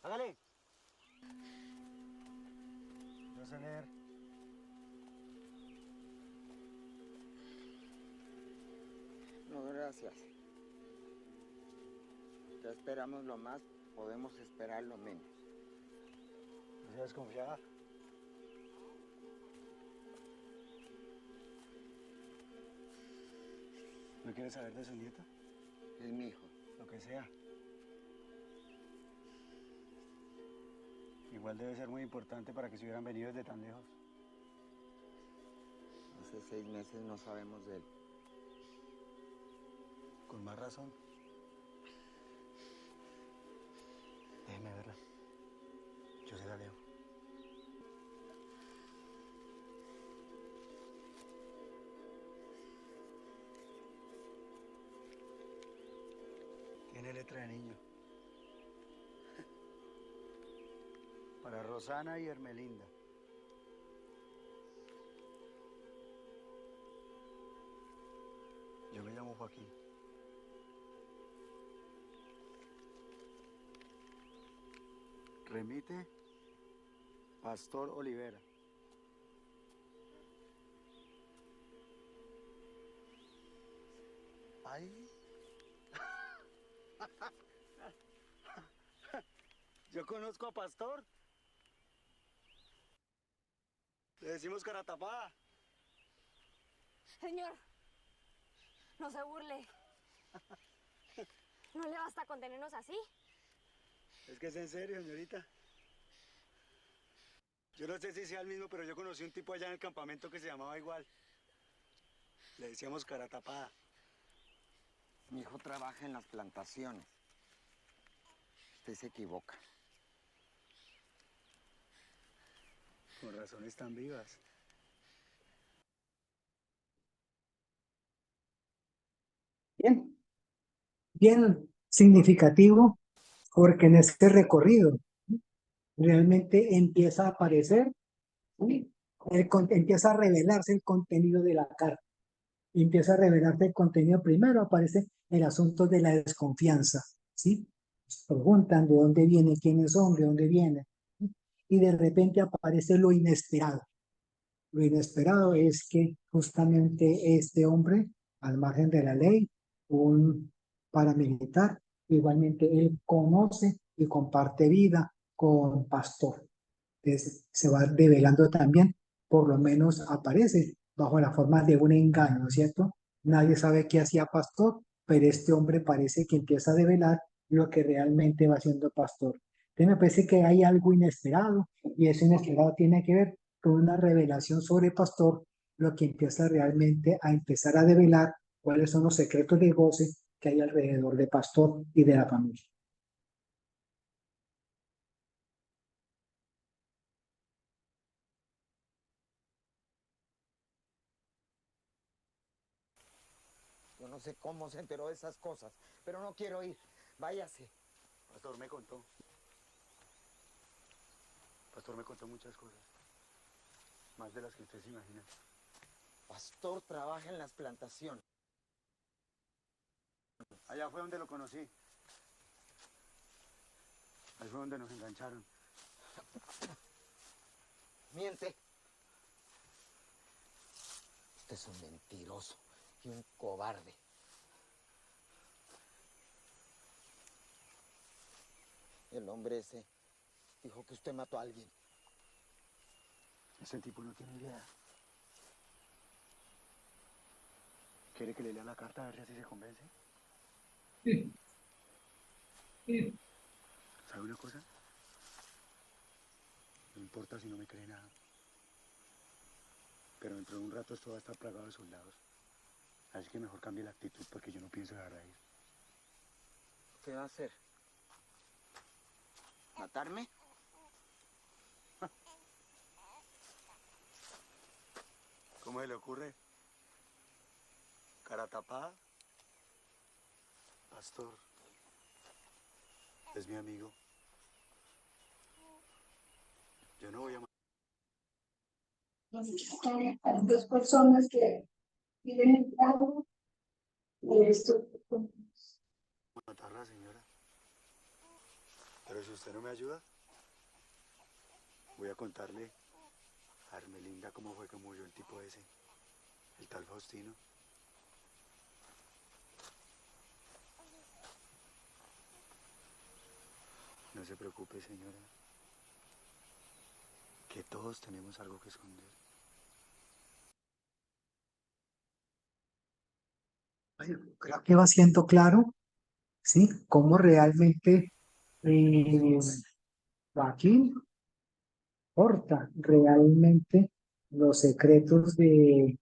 Hágale. No sé leer. No, gracias. Ya esperamos lo más, podemos esperar lo menos. ¿No se desconfiada? ¿No quieres saber de su nieta? Es mi hijo. Lo que sea. Igual debe ser muy importante para que se hubieran venido desde tan lejos. Hace 6 meses no sabemos de él. Con más razón. Déjeme verla. Yo se la leo. Tiene letra de niño. Para Rosana y Hermelinda. Yo me llamo Joaquín. Remite Pastor Olivera. Ay. Yo conozco a Pastor. Le decimos cara tapada. Señor, no se burle. ¿No le basta con tenernos así? Es que es en serio, señorita. Yo no sé si sea el mismo, pero yo conocí un tipo allá en el campamento que se llamaba igual. Le decíamos cara tapada. Mi hijo trabaja en las plantaciones. Usted se equivoca. Con razón están vivas. Bien, bien significativo porque en este recorrido realmente empieza a aparecer, ¿sí? Empieza a revelarse el contenido de la carta. Empieza a revelarse el contenido. Primero aparece el asunto de la desconfianza, ¿sí? Preguntan de dónde viene, quiénes son, de dónde viene. ¿Sí? Y de repente aparece lo inesperado. Lo inesperado es que justamente este hombre, al margen de la ley, un paramilitar, igualmente él conoce y comparte vida con Pastor. Entonces, se va develando también, por lo menos aparece bajo la forma de un engaño, ¿no es cierto? Nadie sabe qué hacía Pastor, pero este hombre parece que empieza a develar lo que realmente va haciendo Pastor. Entonces me parece que hay algo inesperado y ese inesperado tiene que ver con una revelación sobre Pastor, lo que empieza realmente a empezar a develar cuáles son los secretos de goce que hay alrededor de Pastor y de la familia. Yo no sé cómo se enteró de esas cosas, pero no quiero ir. Váyase. Pastor me contó. Pastor me contó muchas cosas. Más de las que usted se imagina. Pastor trabaja en las plantaciones. Allá fue donde lo conocí. Ahí fue donde nos engancharon. Miente. Usted es un mentiroso y un cobarde. El hombre ese dijo que usted mató a alguien. Ese tipo no tiene idea. ¿Quiere que le lea la carta a ver si se convence? Sí. Sí. ¿Sabe una cosa? No importa si no me cree nada. Pero dentro de un rato esto va a estar plagado de soldados. Así que mejor cambie la actitud porque yo no pienso dejar de ir. ¿Qué va a hacer? ¿Matarme? ¿Cómo se le ocurre? ¿Cara tapada? Pastor. Es mi amigo. Yo no voy a Hay dos personas que viven en cargo y esto. matar a la señora. Pero si usted no me ayuda, voy a contarle a Hermelinda cómo fue que murió el tipo ese, el tal Faustino. No se preocupe, señora, que todos tenemos algo que esconder. Creo que va siendo claro, ¿sí? Cómo realmente eh, Joaquín porta realmente los secretos de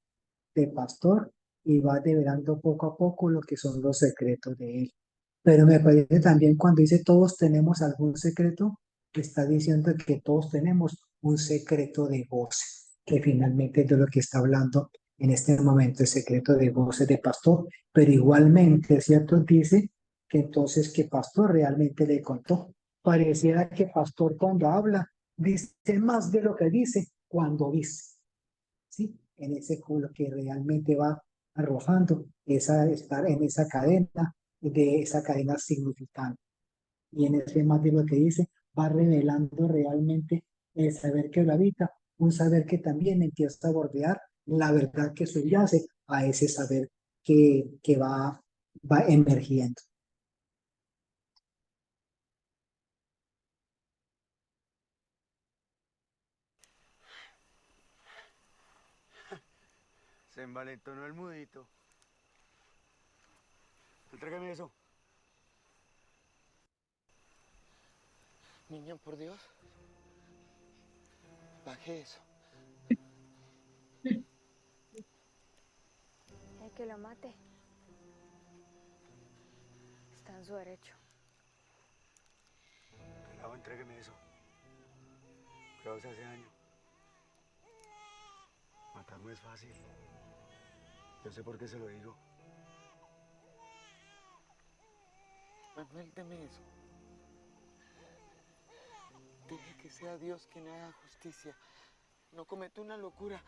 Pastor y va develando poco a poco lo que son los secretos de él. Pero me parece también cuando dice todos tenemos algún secreto, está diciendo que todos tenemos un secreto de goce, que finalmente es de lo que está hablando en este momento, el secreto de goce de Pastor, pero igualmente, ¿cierto? Dice que entonces que Pastor realmente le contó. Pareciera que Pastor cuando habla dice más de lo que dice cuando dice, ¿sí? En ese culo que realmente va arrojando estar en esa cadena, de esa cadena significante. Y en ese más de lo que dice, va revelando realmente el saber que lo habita, un saber que también empieza a bordear la verdad que subyace a ese saber que va emergiendo. Se envalentonó el mudito. Entrégame eso. Niña, por Dios. Baje eso. El que lo mate está en su derecho. Pelado, entrégueme eso. Cuidado, se hace daño. Matar no es fácil. Yo sé por qué se lo digo. Manuel, deme eso. Deje que sea Dios quien haga justicia. No cometa una locura.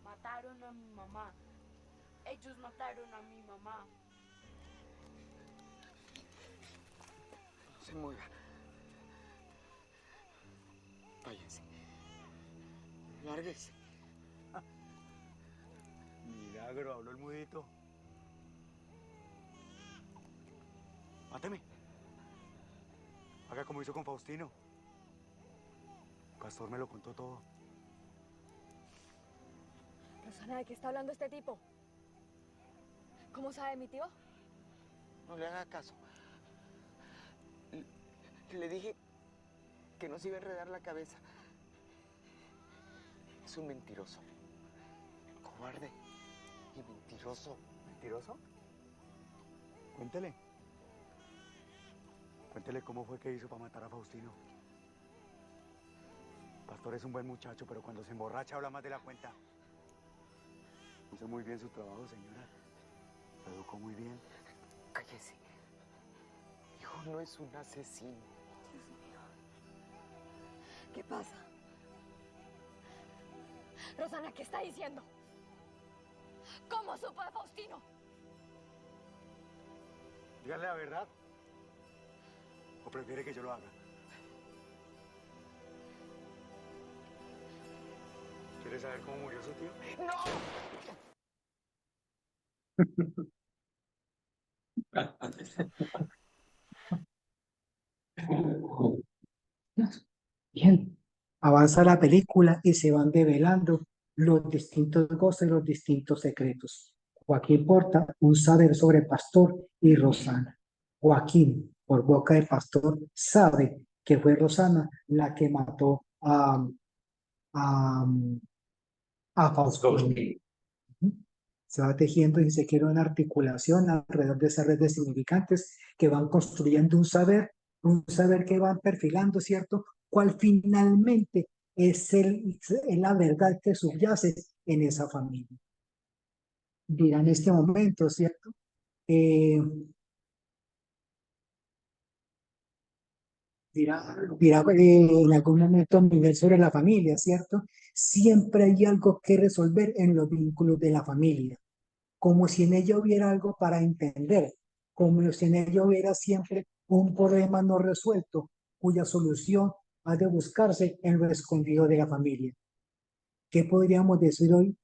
Mataron a mi mamá. Ellos mataron a mi mamá. No se mueva. Váyase. Lárguese. Milagro, habló el mudito. Máteme. Haga como hizo con Faustino. Pastor me lo contó todo. Rosana, ¿de qué está hablando este tipo? ¿Cómo sabe mi tío? No le haga caso. Le dije que no se iba a enredar la cabeza. Es un mentiroso. Cobarde y mentiroso. ¿Mentiroso? Cuéntele. Cuéntele cómo fue que hizo para matar a Faustino. Pastor es un buen muchacho, pero cuando se emborracha habla más de la cuenta. Hizo muy bien su trabajo, señora. Lo educó muy bien. Cállese. Mi hijo no es un asesino. Dios mío. ¿Qué pasa? Rosana, ¿qué está diciendo? ¿Cómo supo de Faustino? Dígale la verdad. ¿O prefiere que yo lo haga? ¿Quiere saber cómo murió su tío? Bien, avanza la película y se van develando los distintos goces, los distintos secretos. Joaquín porta un saber sobre Pastor y Rosana. Joaquín, por boca de Pastor, sabe que fue Rosana la que mató a, a Faustino. Se va tejiendo y se quiere una articulación alrededor de esas redes significantes que van construyendo un saber que van perfilando, ¿cierto? Cuál finalmente es la verdad que subyace en esa familia. Dirá en este momento, ¿cierto? Dirá en algún momento nivel sobre la familia, ¿cierto? Siempre hay algo que resolver en los vínculos de la familia, como si en ella hubiera algo para entender, como si en ella hubiera siempre un problema no resuelto, cuya solución ha de buscarse en lo escondido de la familia. ¿Qué podríamos decir hoy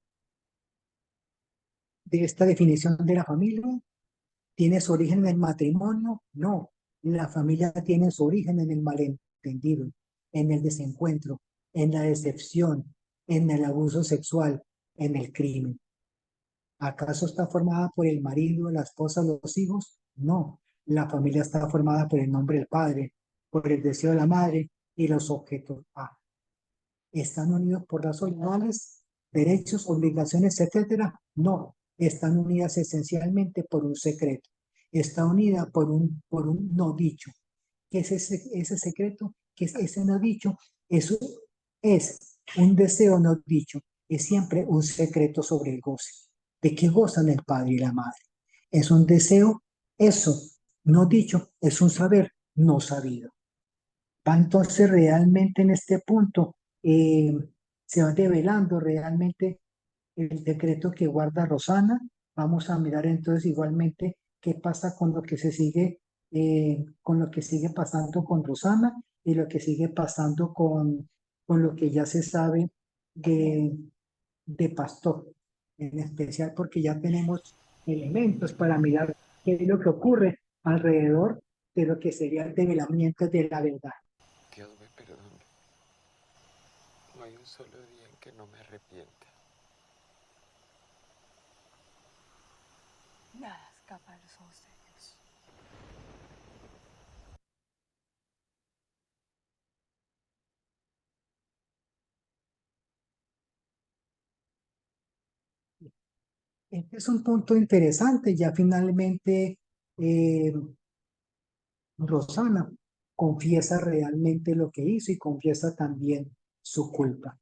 de esta definición de la familia? ¿Tiene su origen en el matrimonio? No, la familia tiene su origen en el malentendido, en el desencuentro, en la decepción, en el abuso sexual, en el crimen. ¿Acaso está formada por el marido, la esposa, los hijos? No, la familia está formada por el nombre del padre, por el deseo de la madre y los objetos A. ¿Están unidos por lazos legales? derechos, obligaciones, etcétera. No, están unidas esencialmente por un secreto. Está unida por un no dicho. ¿Qué es ese secreto? ¿Qué es ese no dicho? Eso es un deseo no dicho. Es siempre un secreto sobre el goce. ¿De qué gozan el padre y la madre? Es un deseo, eso no dicho, es un saber no sabido. Va entonces realmente en este punto, se va develando realmente el decreto que guarda Rosana. Vamos a mirar entonces igualmente qué pasa con lo que se sigue, con lo que sigue pasando con Rosana y lo que sigue pasando con lo que ya se sabe de, de Pastor, en especial porque ya tenemos elementos para mirar qué es lo que ocurre alrededor de lo que sería el develamiento de la verdad. Dios me perdone. No hay un solo día en que no me arrepienta. Nada escapa a los ojos de Dios. Este es un punto interesante. Ya finalmente eh, Rosana confiesa realmente lo que hizo y confiesa también su culpa.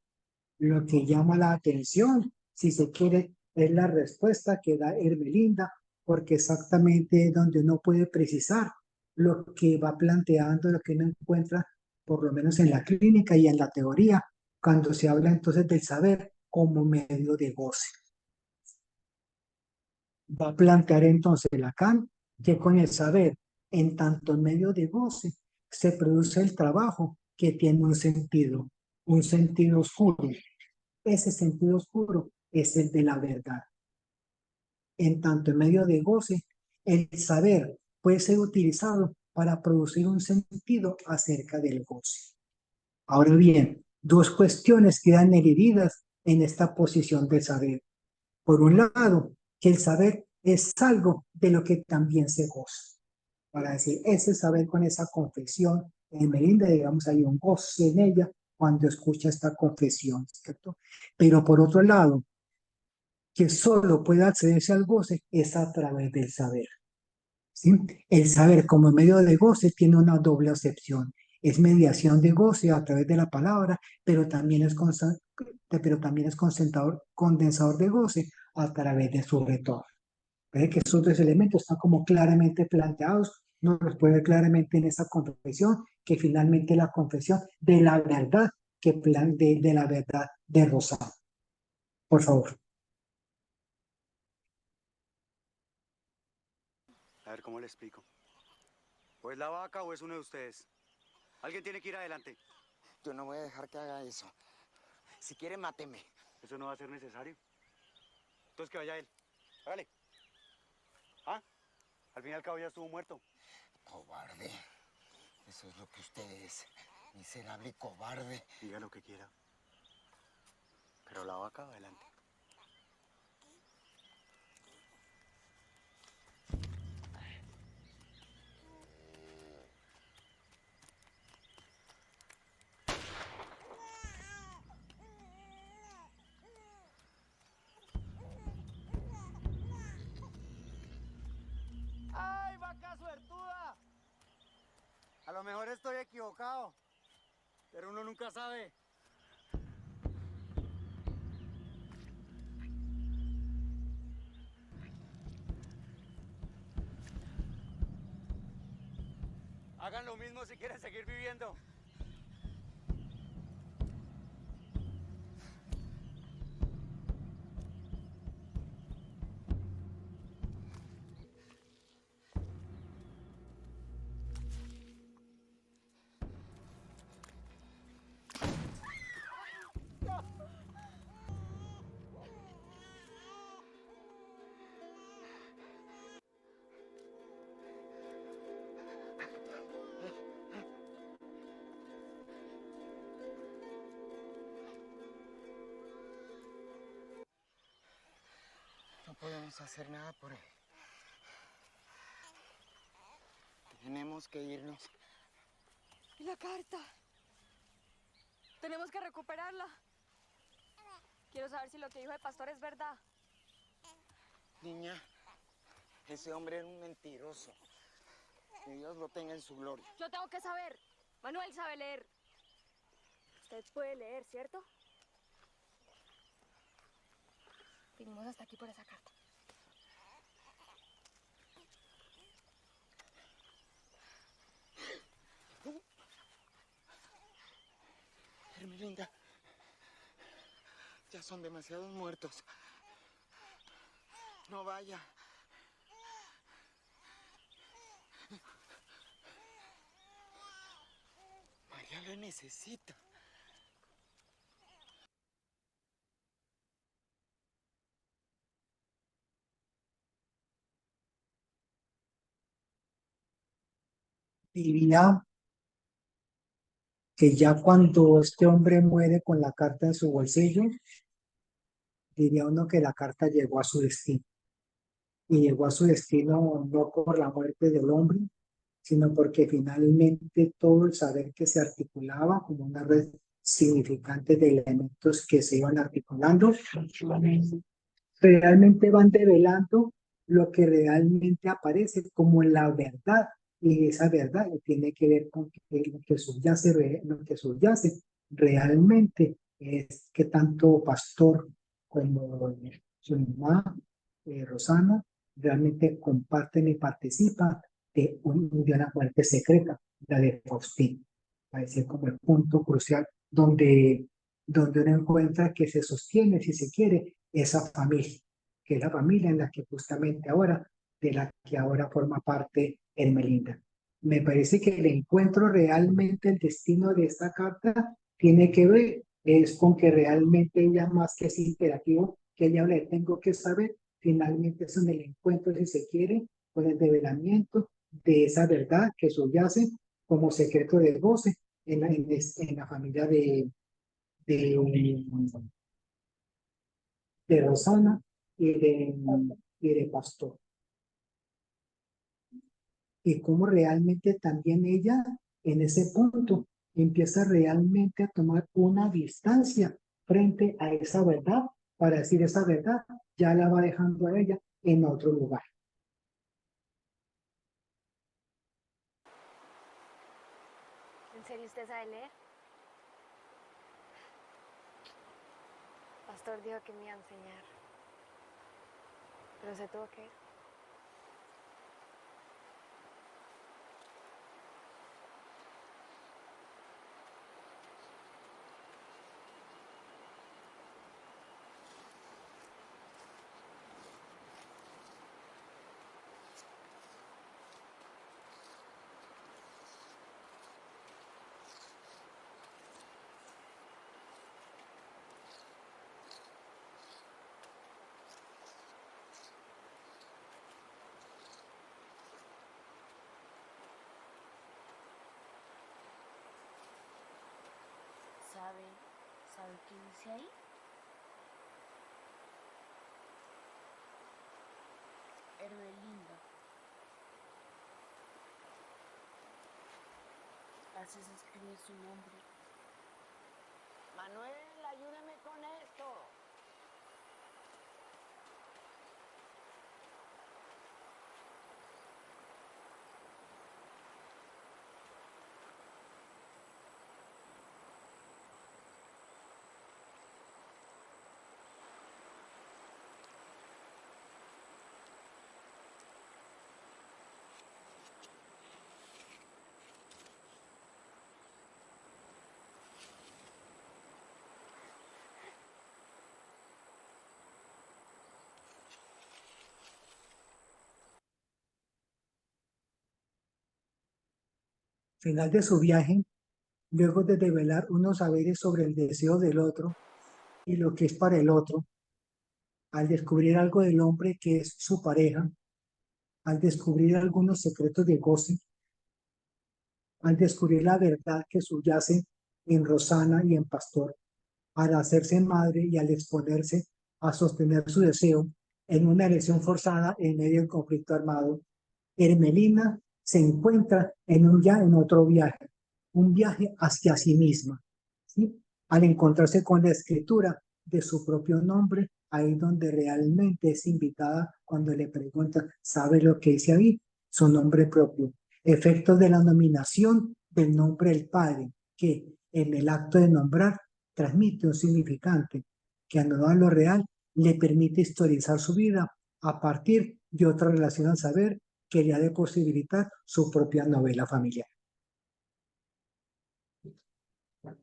Lo que llama la atención, si se quiere, es la respuesta que da Ermelinda, porque exactamente es donde uno puede precisar lo que va planteando, lo que uno encuentra, por lo menos en la clínica y en la teoría, cuando se habla entonces del saber como medio de goce. Va a plantear entonces Lacan que con el saber, en tanto medio de goce, se produce el trabajo que tiene un sentido oscuro. Ese sentido oscuro es el de la verdad. En tanto en medio de goce, el saber puede ser utilizado para producir un sentido acerca del goce. Ahora bien, dos cuestiones quedan heridas en esta posición del saber. Por un lado, que el saber es algo de lo que también se goza. Para decir, ese saber con esa confesión, en Melinda, digamos, hay un goce en ella cuando escucha esta confesión, ¿cierto? Pero por otro lado, que solo puede accederse al goce es a través del saber, ¿sí? El saber como medio de goce tiene una doble acepción. Es mediación de goce a través de la palabra, pero también es condensador de goce a través de su retorno. Ve que esos dos elementos están como claramente planteados, no los puede ver claramente en esa confesión, que finalmente la confesión de la verdad, de la verdad de Rosado. Por favor. A ver, ¿cómo le explico? ¿O es la vaca o es uno de ustedes? Alguien tiene que ir adelante. Yo no voy a dejar que haga eso. Si quiere, máteme. Eso no va a ser necesario. Entonces que vaya él. Hágale. ¿Ah? Al fin y al cabo ya estuvo muerto. Cobarde. Eso es lo que usted es. Miserable y cobarde. Diga lo que quiera. Pero la vaca va adelante. ¡Ay, vaca suertuda! A lo mejor estoy equivocado, pero uno nunca sabe. Hagan lo mismo si quieren seguir viviendo. No podemos hacer nada por él. Tenemos que irnos. ¿Y la carta? Tenemos que recuperarla. Quiero saber si lo que dijo el pastor es verdad. Niña, ese hombre era un mentiroso. Que Dios lo tenga en su gloria. Yo tengo que saber. Manuel sabe leer. Usted puede leer, ¿cierto? Vinimos hasta aquí por esa carta. Hermelinda, ya son demasiados muertos. No vaya. María le necesita. Diría que ya cuando este hombre muere con la carta en su bolsillo, diría uno que la carta llegó a su destino. Y llegó a su destino no por la muerte del hombre, sino porque finalmente todo el saber que se articulaba como una red significante de elementos que se iban articulando, realmente van develando lo que realmente aparece como la verdad. Y esa verdad tiene que ver con que lo que subyace realmente es que tanto Pastor como su mamá, Rosana, realmente comparten y participan de una muerte secreta, la de Faustín. Parece como el punto crucial donde uno encuentra que se sostiene, si se quiere, esa familia, que es la familia en la que justamente ahora, de la que ahora forma parte Hermelinda. Me parece que el encuentro realmente, el destino de esta carta tiene que ver es con que realmente ella, más que es imperativo, que ella le tengo que saber, finalmente es en el encuentro, si se quiere, con el develamiento de esa verdad que subyace como secreto de goce en la familia de, de Rosana y de Pastor. Y cómo realmente también ella en ese punto empieza realmente a tomar una distancia frente a esa verdad, para decir esa verdad ya la va dejando a ella en otro lugar. ¿En serio usted sabe leer? Pastor dijo que me iba a enseñar. Pero se tuvo que ir. ¿Sabe qué dice ahí? Hermelinda. Así se escribe su nombre. Manuel, ayúdame con esto. Final de su viaje, luego de develar unos saberes sobre el deseo del otro y lo que es para el otro, al descubrir algo del hombre que es su pareja, al descubrir algunos secretos de goce, al descubrir la verdad que subyace en Rosana y en Pastor, al hacerse madre y al exponerse a sostener su deseo en una elección forzada en medio del conflicto armado, Hermelina se encuentra en otro viaje, un viaje hacia sí misma, ¿sí? Al encontrarse con la escritura de su propio nombre, ahí donde realmente es invitada cuando le pregunta, ¿sabe lo que dice ahí? Su nombre propio. Efectos de la nominación del nombre del Padre, que en el acto de nombrar transmite un significante que anuda a lo real le permite historizar su vida a partir de otra relación al saber que le ha de posibilitar su propia novela familiar. ¿No?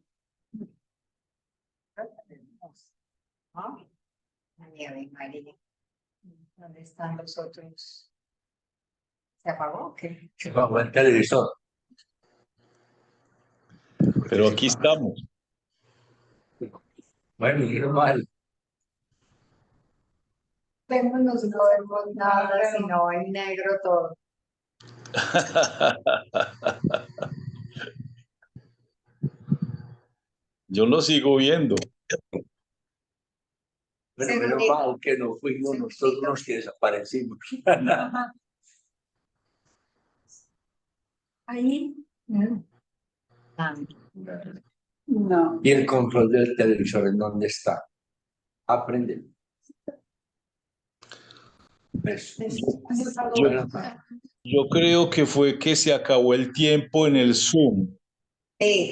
Ay, Ave María. ¿Dónde están los otros? ¿Se apagó o qué? Se apagó el televisor. Pero aquí estamos. Bueno, menos mal. Vemos, no vemos nada, sino en negro todo. Yo lo sigo viendo. Bueno, menos mal que no fuimos nosotros los que desaparecimos. Ahí. No. ¿Y el control del televisor en dónde está? Aprende. Eso. Yo creo que fue que se acabó el tiempo en el Zoom. Sí,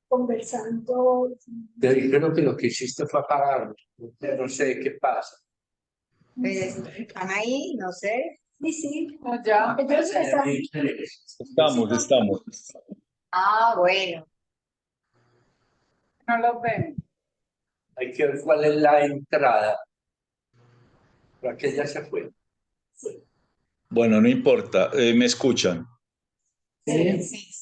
conversando. Te dijeron que lo que hiciste fue apagarlo. No sé qué pasa. Pues, ¿están ahí? No sé. Sí, ya. Ellos están. Estamos. Ah, bueno. No los ven. Hay que ver cuál es la entrada. Pero aquella se fue. Bueno, no importa. ¿Me escuchan? Sí.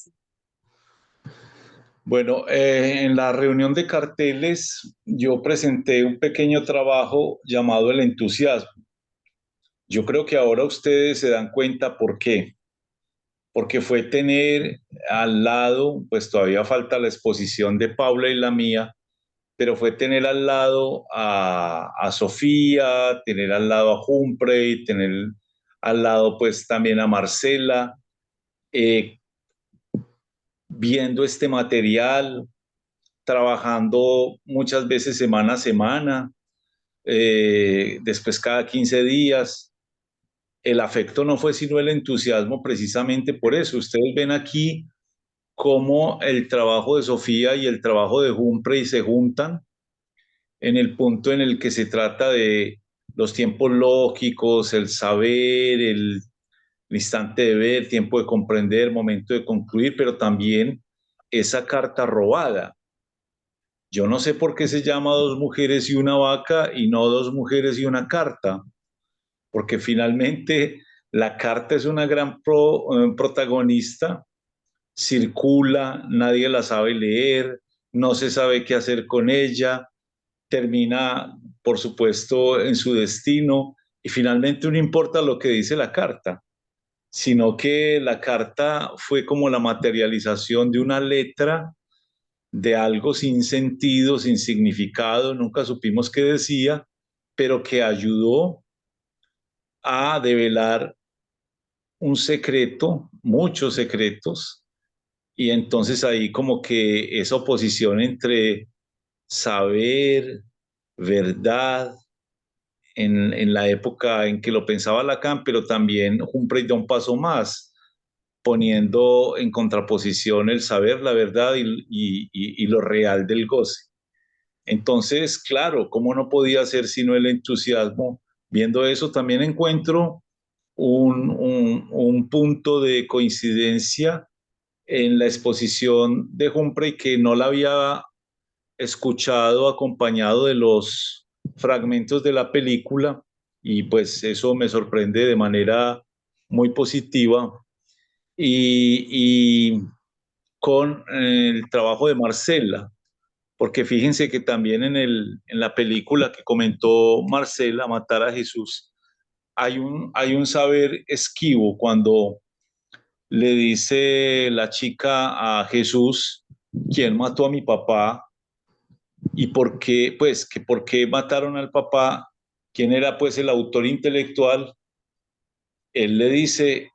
Bueno, en la reunión de carteles yo presenté un pequeño trabajo llamado El entusiasmo. Yo creo que ahora ustedes se dan cuenta por qué. Porque fue tener al lado, pues todavía falta la exposición de Paula y la mía, pero fue tener al lado a Sofía, tener al lado a Humphrey, tener al lado pues también a Marcela, viendo este material, trabajando muchas veces semana a semana, después cada 15 días. El afecto no fue sino el entusiasmo precisamente por eso. Ustedes ven aquí cómo el trabajo de Sofía y el trabajo de Humphrey se juntan en el punto en el que se trata de los tiempos lógicos, el saber, el instante de ver, tiempo de comprender, momento de concluir, pero también esa carta robada. Yo no sé por qué se llama Dos mujeres y una vaca y no Dos mujeres y una carta, porque finalmente la carta es una gran protagonista, circula, nadie la sabe leer, no se sabe qué hacer con ella, termina, por supuesto, en su destino y finalmente no importa lo que dice la carta, sino que la carta fue como la materialización de una letra de algo sin sentido, sin significado, nunca supimos qué decía, pero que ayudó a develar un secreto, muchos secretos, y entonces ahí como que esa oposición entre saber, verdad, en la época en que lo pensaba Lacan, pero también Humphrey da un paso más, poniendo en contraposición el saber, la verdad y lo real del goce. Entonces, claro, ¿cómo no podía ser sino el entusiasmo? Viendo eso, también encuentro un punto de coincidencia en la exposición de Humphrey que no la había escuchado acompañado de los fragmentos de la película y pues eso me sorprende de manera muy positiva y con el trabajo de Marcela, porque fíjense que también en la película que comentó Marcela, Matar a Jesús, hay un saber esquivo cuando le dice la chica a Jesús, ¿quién mató a mi papá? Y por qué, pues, que por qué mataron al papá, quién era pues el autor intelectual, él le dice,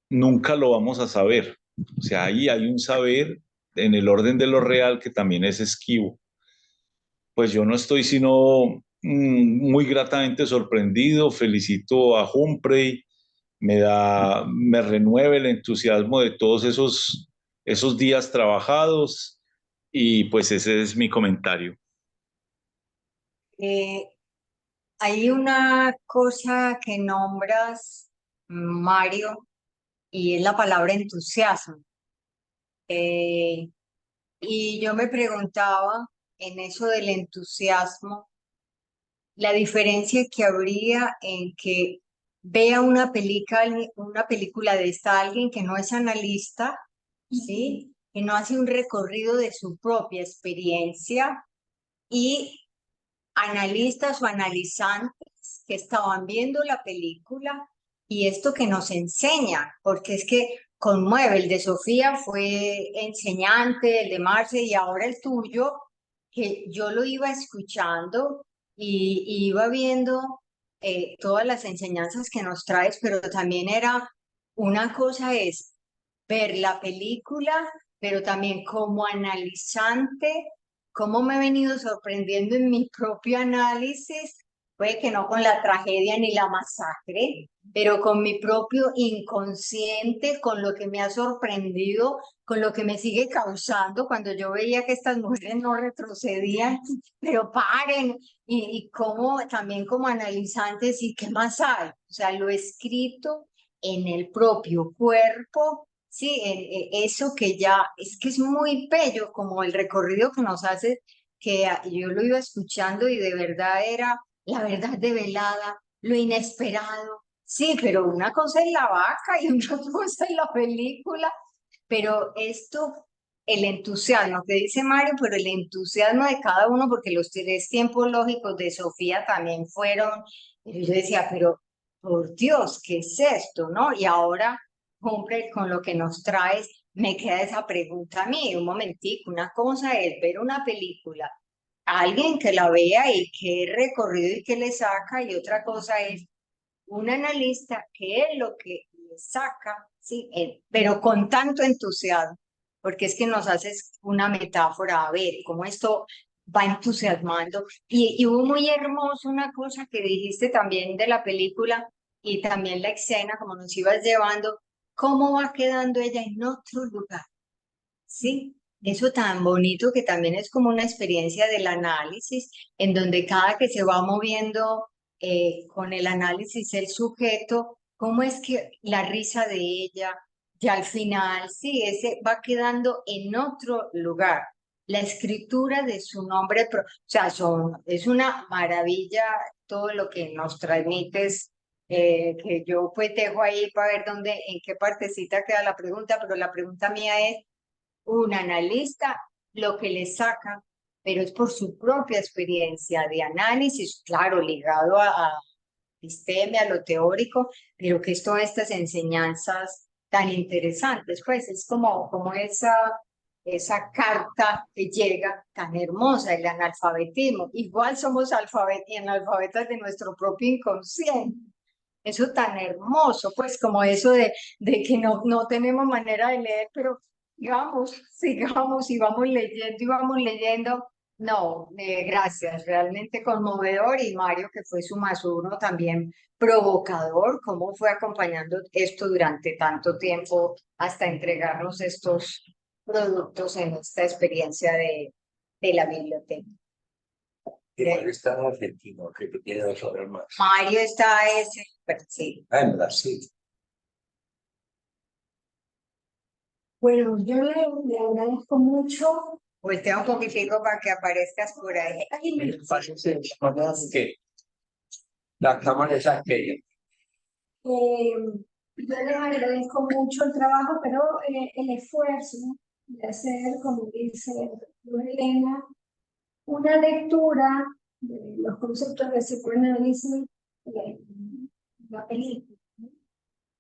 nunca lo vamos a saber. O sea, ahí hay un saber en el orden de lo real que también es esquivo. pues yo no estoy sino muy gratamente sorprendido. Felicito a Humphrey, me renueva el entusiasmo de todos esos días trabajados y pues ese es mi comentario. Eh, Hay una cosa que nombras, Mario, y es la palabra entusiasmo. Eh, y yo me preguntaba en eso del entusiasmo, la diferencia que habría en que vea una película de esta alguien que no es analista, ¿sí? Que no hace un recorrido de su propia experiencia y analistas o analizantes que estaban viendo la película y esto que nos enseña, porque es que conmueve. El de Sofía fue enseñante, el de Marce y ahora el tuyo, que yo lo iba escuchando y iba viendo todas las enseñanzas que nos traes, pero también era una cosa es ver la película, pero también como analizante, cómo me he venido sorprendiendo en mi propio análisis, puede que no con la tragedia ni la masacre, pero con mi propio inconsciente, con lo que me ha sorprendido, con lo que me sigue causando cuando yo veía que estas mujeres no retrocedían, pero paren, y cómo también como analizantes, ¿y qué más hay? O sea, lo escrito en el propio cuerpo. Sí, eso que ya, es que es muy bello como el recorrido que nos hace, que yo lo iba escuchando y de verdad era la verdad develada, lo inesperado. Sí, pero una cosa es la vaca y otra cosa es la película, pero esto, el entusiasmo que dice Mario, pero el entusiasmo de cada uno, porque los 3 tiempos lógicos de Sofía también fueron, y yo decía, pero por Dios, ¿qué es esto? ¿No? Y ahora cumple con lo que nos traes, me queda esa pregunta a mí, un momentico, una cosa es ver una película, alguien que la vea y qué recorrido y qué le saca, y otra cosa es un analista que es lo que le saca, sí, pero con tanto entusiasmo, porque es que nos haces una metáfora, a ver, cómo esto va entusiasmando. Y hubo muy hermoso una cosa que dijiste también de la película y también la escena, como nos ibas llevando, cómo va quedando ella en otro lugar, ¿sí? Eso tan bonito que también es como una experiencia del análisis, en donde cada que se va moviendo con el análisis el sujeto, cómo es que la risa de ella, ya al final, sí, ese va quedando en otro lugar. La escritura de su nombre, o sea, es una maravilla todo lo que nos transmites, que yo pues dejo ahí para ver dónde, en qué partecita queda la pregunta, pero la pregunta mía es, un analista lo que le saca, pero es por su propia experiencia de análisis, claro, ligado a episteme, a lo teórico, pero que es todas estas enseñanzas tan interesantes, pues es como esa carta que llega tan hermosa, el analfabetismo. Igual somos analfabetas de nuestro propio inconsciente. Eso tan hermoso, pues como eso de que no tenemos manera de leer, pero sigamos y vamos leyendo. No, gracias, realmente conmovedor y Mario, que fue su más uno, también provocador, cómo fue acompañando esto durante tanto tiempo hasta entregarnos estos productos en esta experiencia de la biblioteca. Igual está en Argentina, que tiene que saber más. Mario está sí. Ah, en Brasil. Bueno, yo le agradezco mucho. Voltea un poquitico para que aparezcas por ahí. Me parece que la cámara es aquella. Yo les agradezco mucho el trabajo, pero el esfuerzo de hacer, como dice Elena, una lectura de los conceptos de psicoanálisis en la película.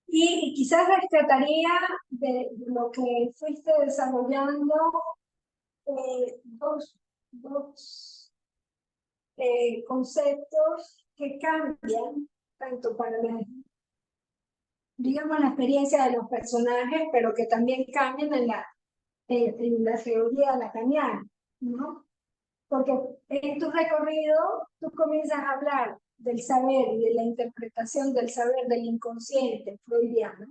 Y quizás rescataría de lo que fuiste desarrollando dos conceptos que cambian tanto para digamos, la experiencia de los personajes, pero que también cambian en la teoría lacaniana, ¿no? porque en tu recorrido tú comienzas a hablar del saber y de la interpretación del saber del inconsciente freudiano,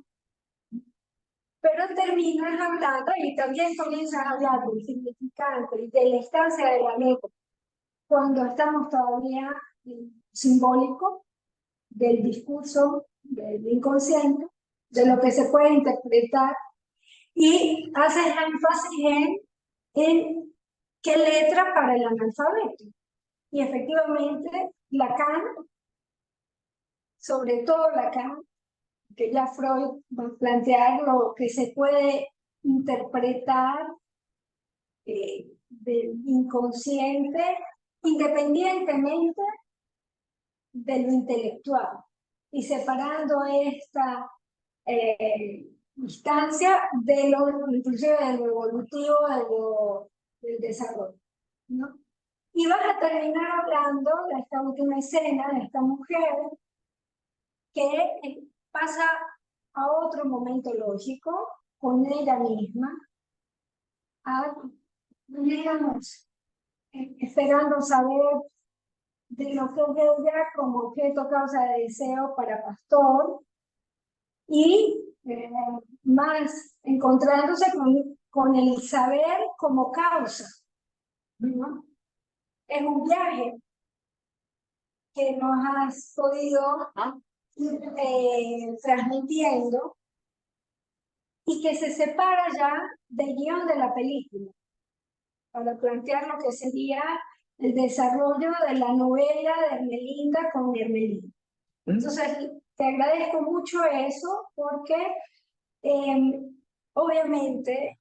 pero terminas hablando y también comienzas a hablar del significante y de la estancia de la letra, cuando estamos todavía en simbólico, del discurso del inconsciente, de lo que se puede interpretar, y haces énfasis en qué letra para el analfabeto. Y efectivamente, Lacan, sobre todo Lacan, que ya Freud va a plantear lo que se puede interpretar del inconsciente, independientemente de lo intelectual, y separando esta instancia de lo, inclusive de lo evolutivo, del desarrollo, ¿no? Y vas a terminar hablando de esta última escena, de esta mujer que pasa a otro momento lógico con ella misma, digamos, esperando saber de lo que es ella como objeto causa de deseo para Pastor, y más encontrándose con el saber como causa, ¿no? Es un viaje que nos has podido ir transmitiendo y que se separa ya del guión de la película para plantear lo que sería el desarrollo de la novela de Ermelinda con Ermelinda. Entonces, te agradezco mucho eso porque obviamente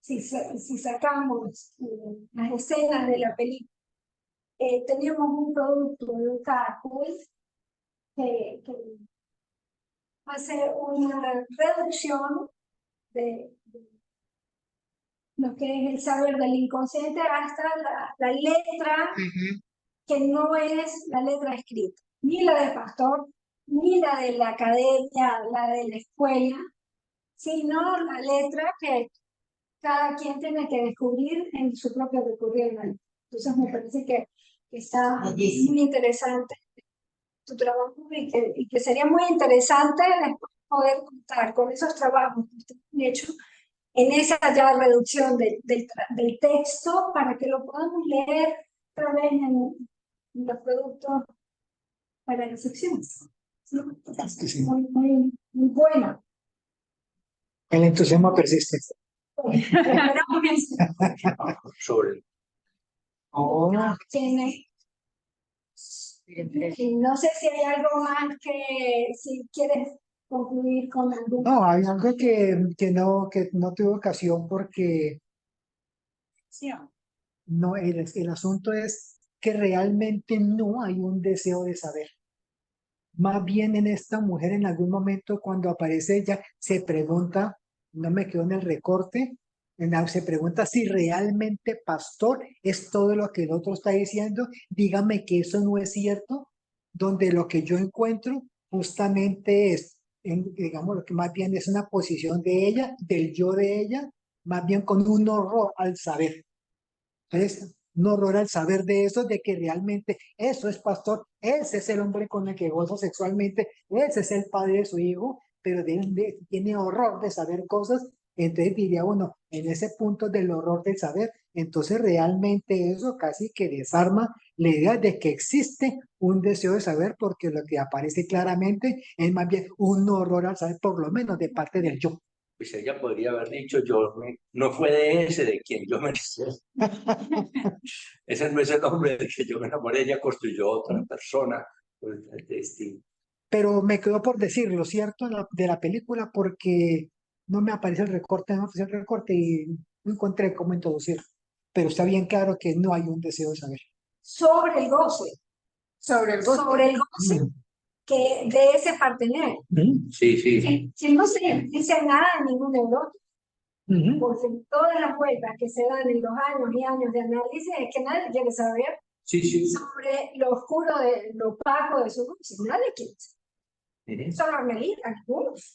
si sacamos las escenas de la película, teníamos un producto de un cálculo que hace una reducción de lo que es el saber del inconsciente hasta la letra que no es la letra escrita, ni la de Pastor, ni la de la academia, la de la escuela, sino la letra que cada quien tiene que descubrir en su propio recorrido. Entonces me parece que está muy interesante tu trabajo y que sería muy interesante después poder contar con esos trabajos que ustedes han hecho en esa ya reducción del texto para que lo podamos leer otra vez en los productos para las secciones. ¿Sí? Muy buena. El entusiasmo persiste. Sobre. Tiene. No sé si hay algo más que si quieres concluir con algo. No, hay algo que no tuve ocasión porque no, el asunto es que realmente no hay un deseo de saber. Más bien en esta mujer en algún momento cuando aparece ella se pregunta, no me quedo en el recorte, se pregunta si realmente Pastor es todo lo que el otro está diciendo, dígame que eso no es cierto, donde lo que yo encuentro justamente es, digamos, lo que más bien es una posición de ella, del yo de ella, más bien con un horror al saber. Entonces, un horror al saber de eso, de que realmente eso es Pastor, ese es el hombre con el que goza sexualmente, ese es el padre de su hijo, pero tiene horror de saber cosas. Entonces diría uno, en ese punto del horror del saber, entonces realmente eso casi que desarma la idea de que existe un deseo de saber, porque lo que aparece claramente es más bien un horror al saber, por lo menos de parte del yo. Pues ella podría haber dicho, no fue de ese de quien yo me enamoré. Ese no es el hombre del que yo me enamoré, ella construyó otra persona. Pues, pero me quedó por decirlo, ¿cierto? De la película, porque no me aparece el recorte, no me aparece el recorte y no encontré cómo introducirlo. Pero está bien claro que no hay un deseo de saber. Sobre el goce. Sobre el goce. Que de ese pertenece. Sí. Que no se dice nada de ningún erótico. Porque todas las vueltas que se dan en los años y años de análisis es que nadie quiere saber sobre lo oscuro, lo opaco de su goce. Nadie quiere saber. Solo Armelita, algunos.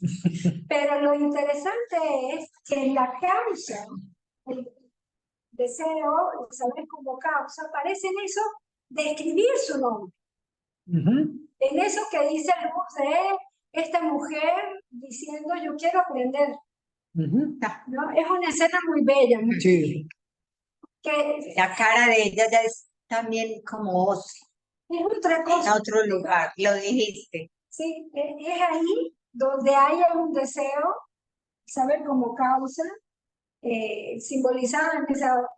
Pero lo interesante es que la causa deseo, el saber como causa, aparece en eso de escribir su nombre. En eso que dice Luz de esta mujer diciendo yo quiero aprender. ¿No? Es una escena muy bella, muy Sí. que La cara de ella ya es también como ocio, es otra en cosa. otro lugar, lo dijiste. Sí, es ahí donde hay un deseo, saber como causa, simbolizado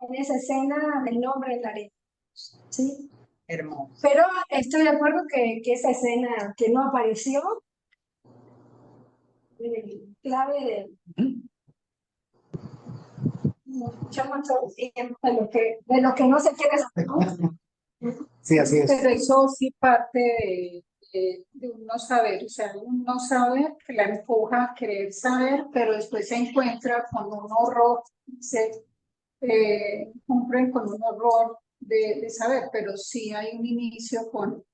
en esa escena del nombre en la arena. ¿Sí? Hermoso. Pero estoy de acuerdo que esa escena que no apareció, clave escuchamos todo el tiempo de lo que no se quiere saber, ¿no? Sí, así es. Pero eso sí parte de un no saber, o sea, un no saber que la empuja a querer saber, pero después se encuentra con un horror, se cumplen con un horror de saber, pero sí hay un inicio con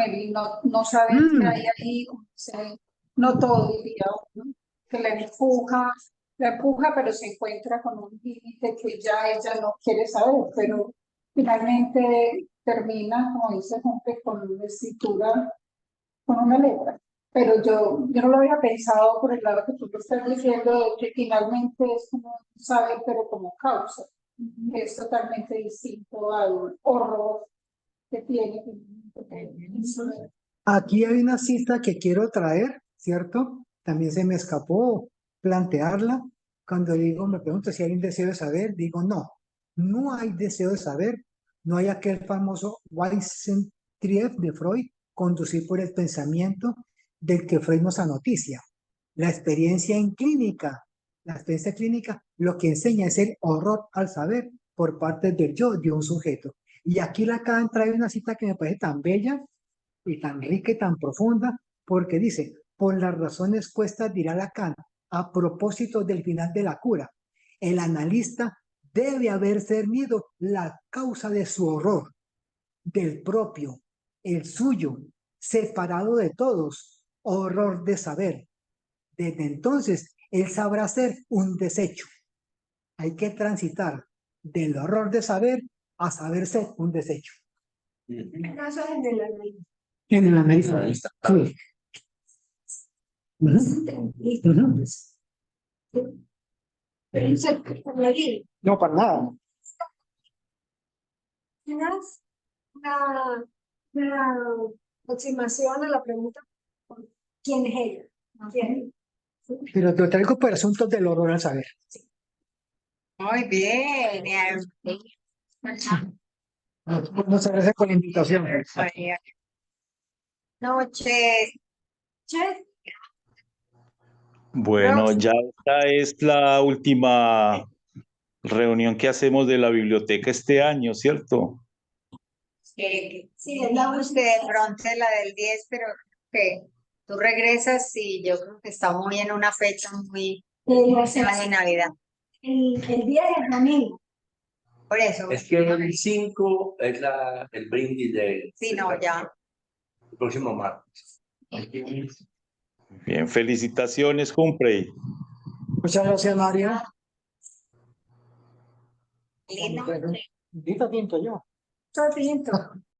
el no saber que hay ahí, o sea, no todo diría uno, que la empuja, pero se encuentra con un límite que ya ella no quiere saber, pero finalmente termina, como dice, cumple con una escritura, con una letra. Pero yo no lo había pensado por el lado que tú lo estás diciendo, de que finalmente es como un saber, pero como causa. Es totalmente distinto al horror que tiene. Aquí hay una cita que quiero traer, ¿cierto? También se me escapó plantearla. Cuando digo, me pregunto si hay un deseo de saber, digo no, no hay deseo de saber, no hay aquel famoso Wiesentrieb de Freud, conducir por el pensamiento del que Freud nos anoticia. La experiencia clínica, lo que enseña es el horror al saber por parte del yo de un sujeto. Y aquí Lacan trae una cita que me parece tan bella y tan rica y tan profunda, porque dice, por las razones puestas, dirá Lacan, a propósito del final de la cura, el analista debe haber cernido la causa de su horror, del propio, el suyo, separado de todos, horror de saber. Desde entonces, él sabrá ser un desecho. Hay que transitar del horror de saber a saber ser un desecho. El caso es el de la ley. En el analista. Sí. No, para nada. ¿Tienes una aproximación a la pregunta? ¿Quién es ella? ¿Quién? Pero te traigo por asuntos del horror al saber. Muy bien. Muchas gracias por la invitación. Noches. Bueno, ya esta es la última reunión que hacemos de la biblioteca este año, ¿cierto? Sí, es la de pronto la del 10, pero que tú regresas y yo creo que estamos muy en una fecha muy de Navidad. El 10 es domingo. Por eso. Es que el 5 es el brindis de... Sí, no, ya. El próximo martes. Bien, felicitaciones, Humphrey. Muchas gracias, María. Lindo. Lindo tinto yo. Todo tinto.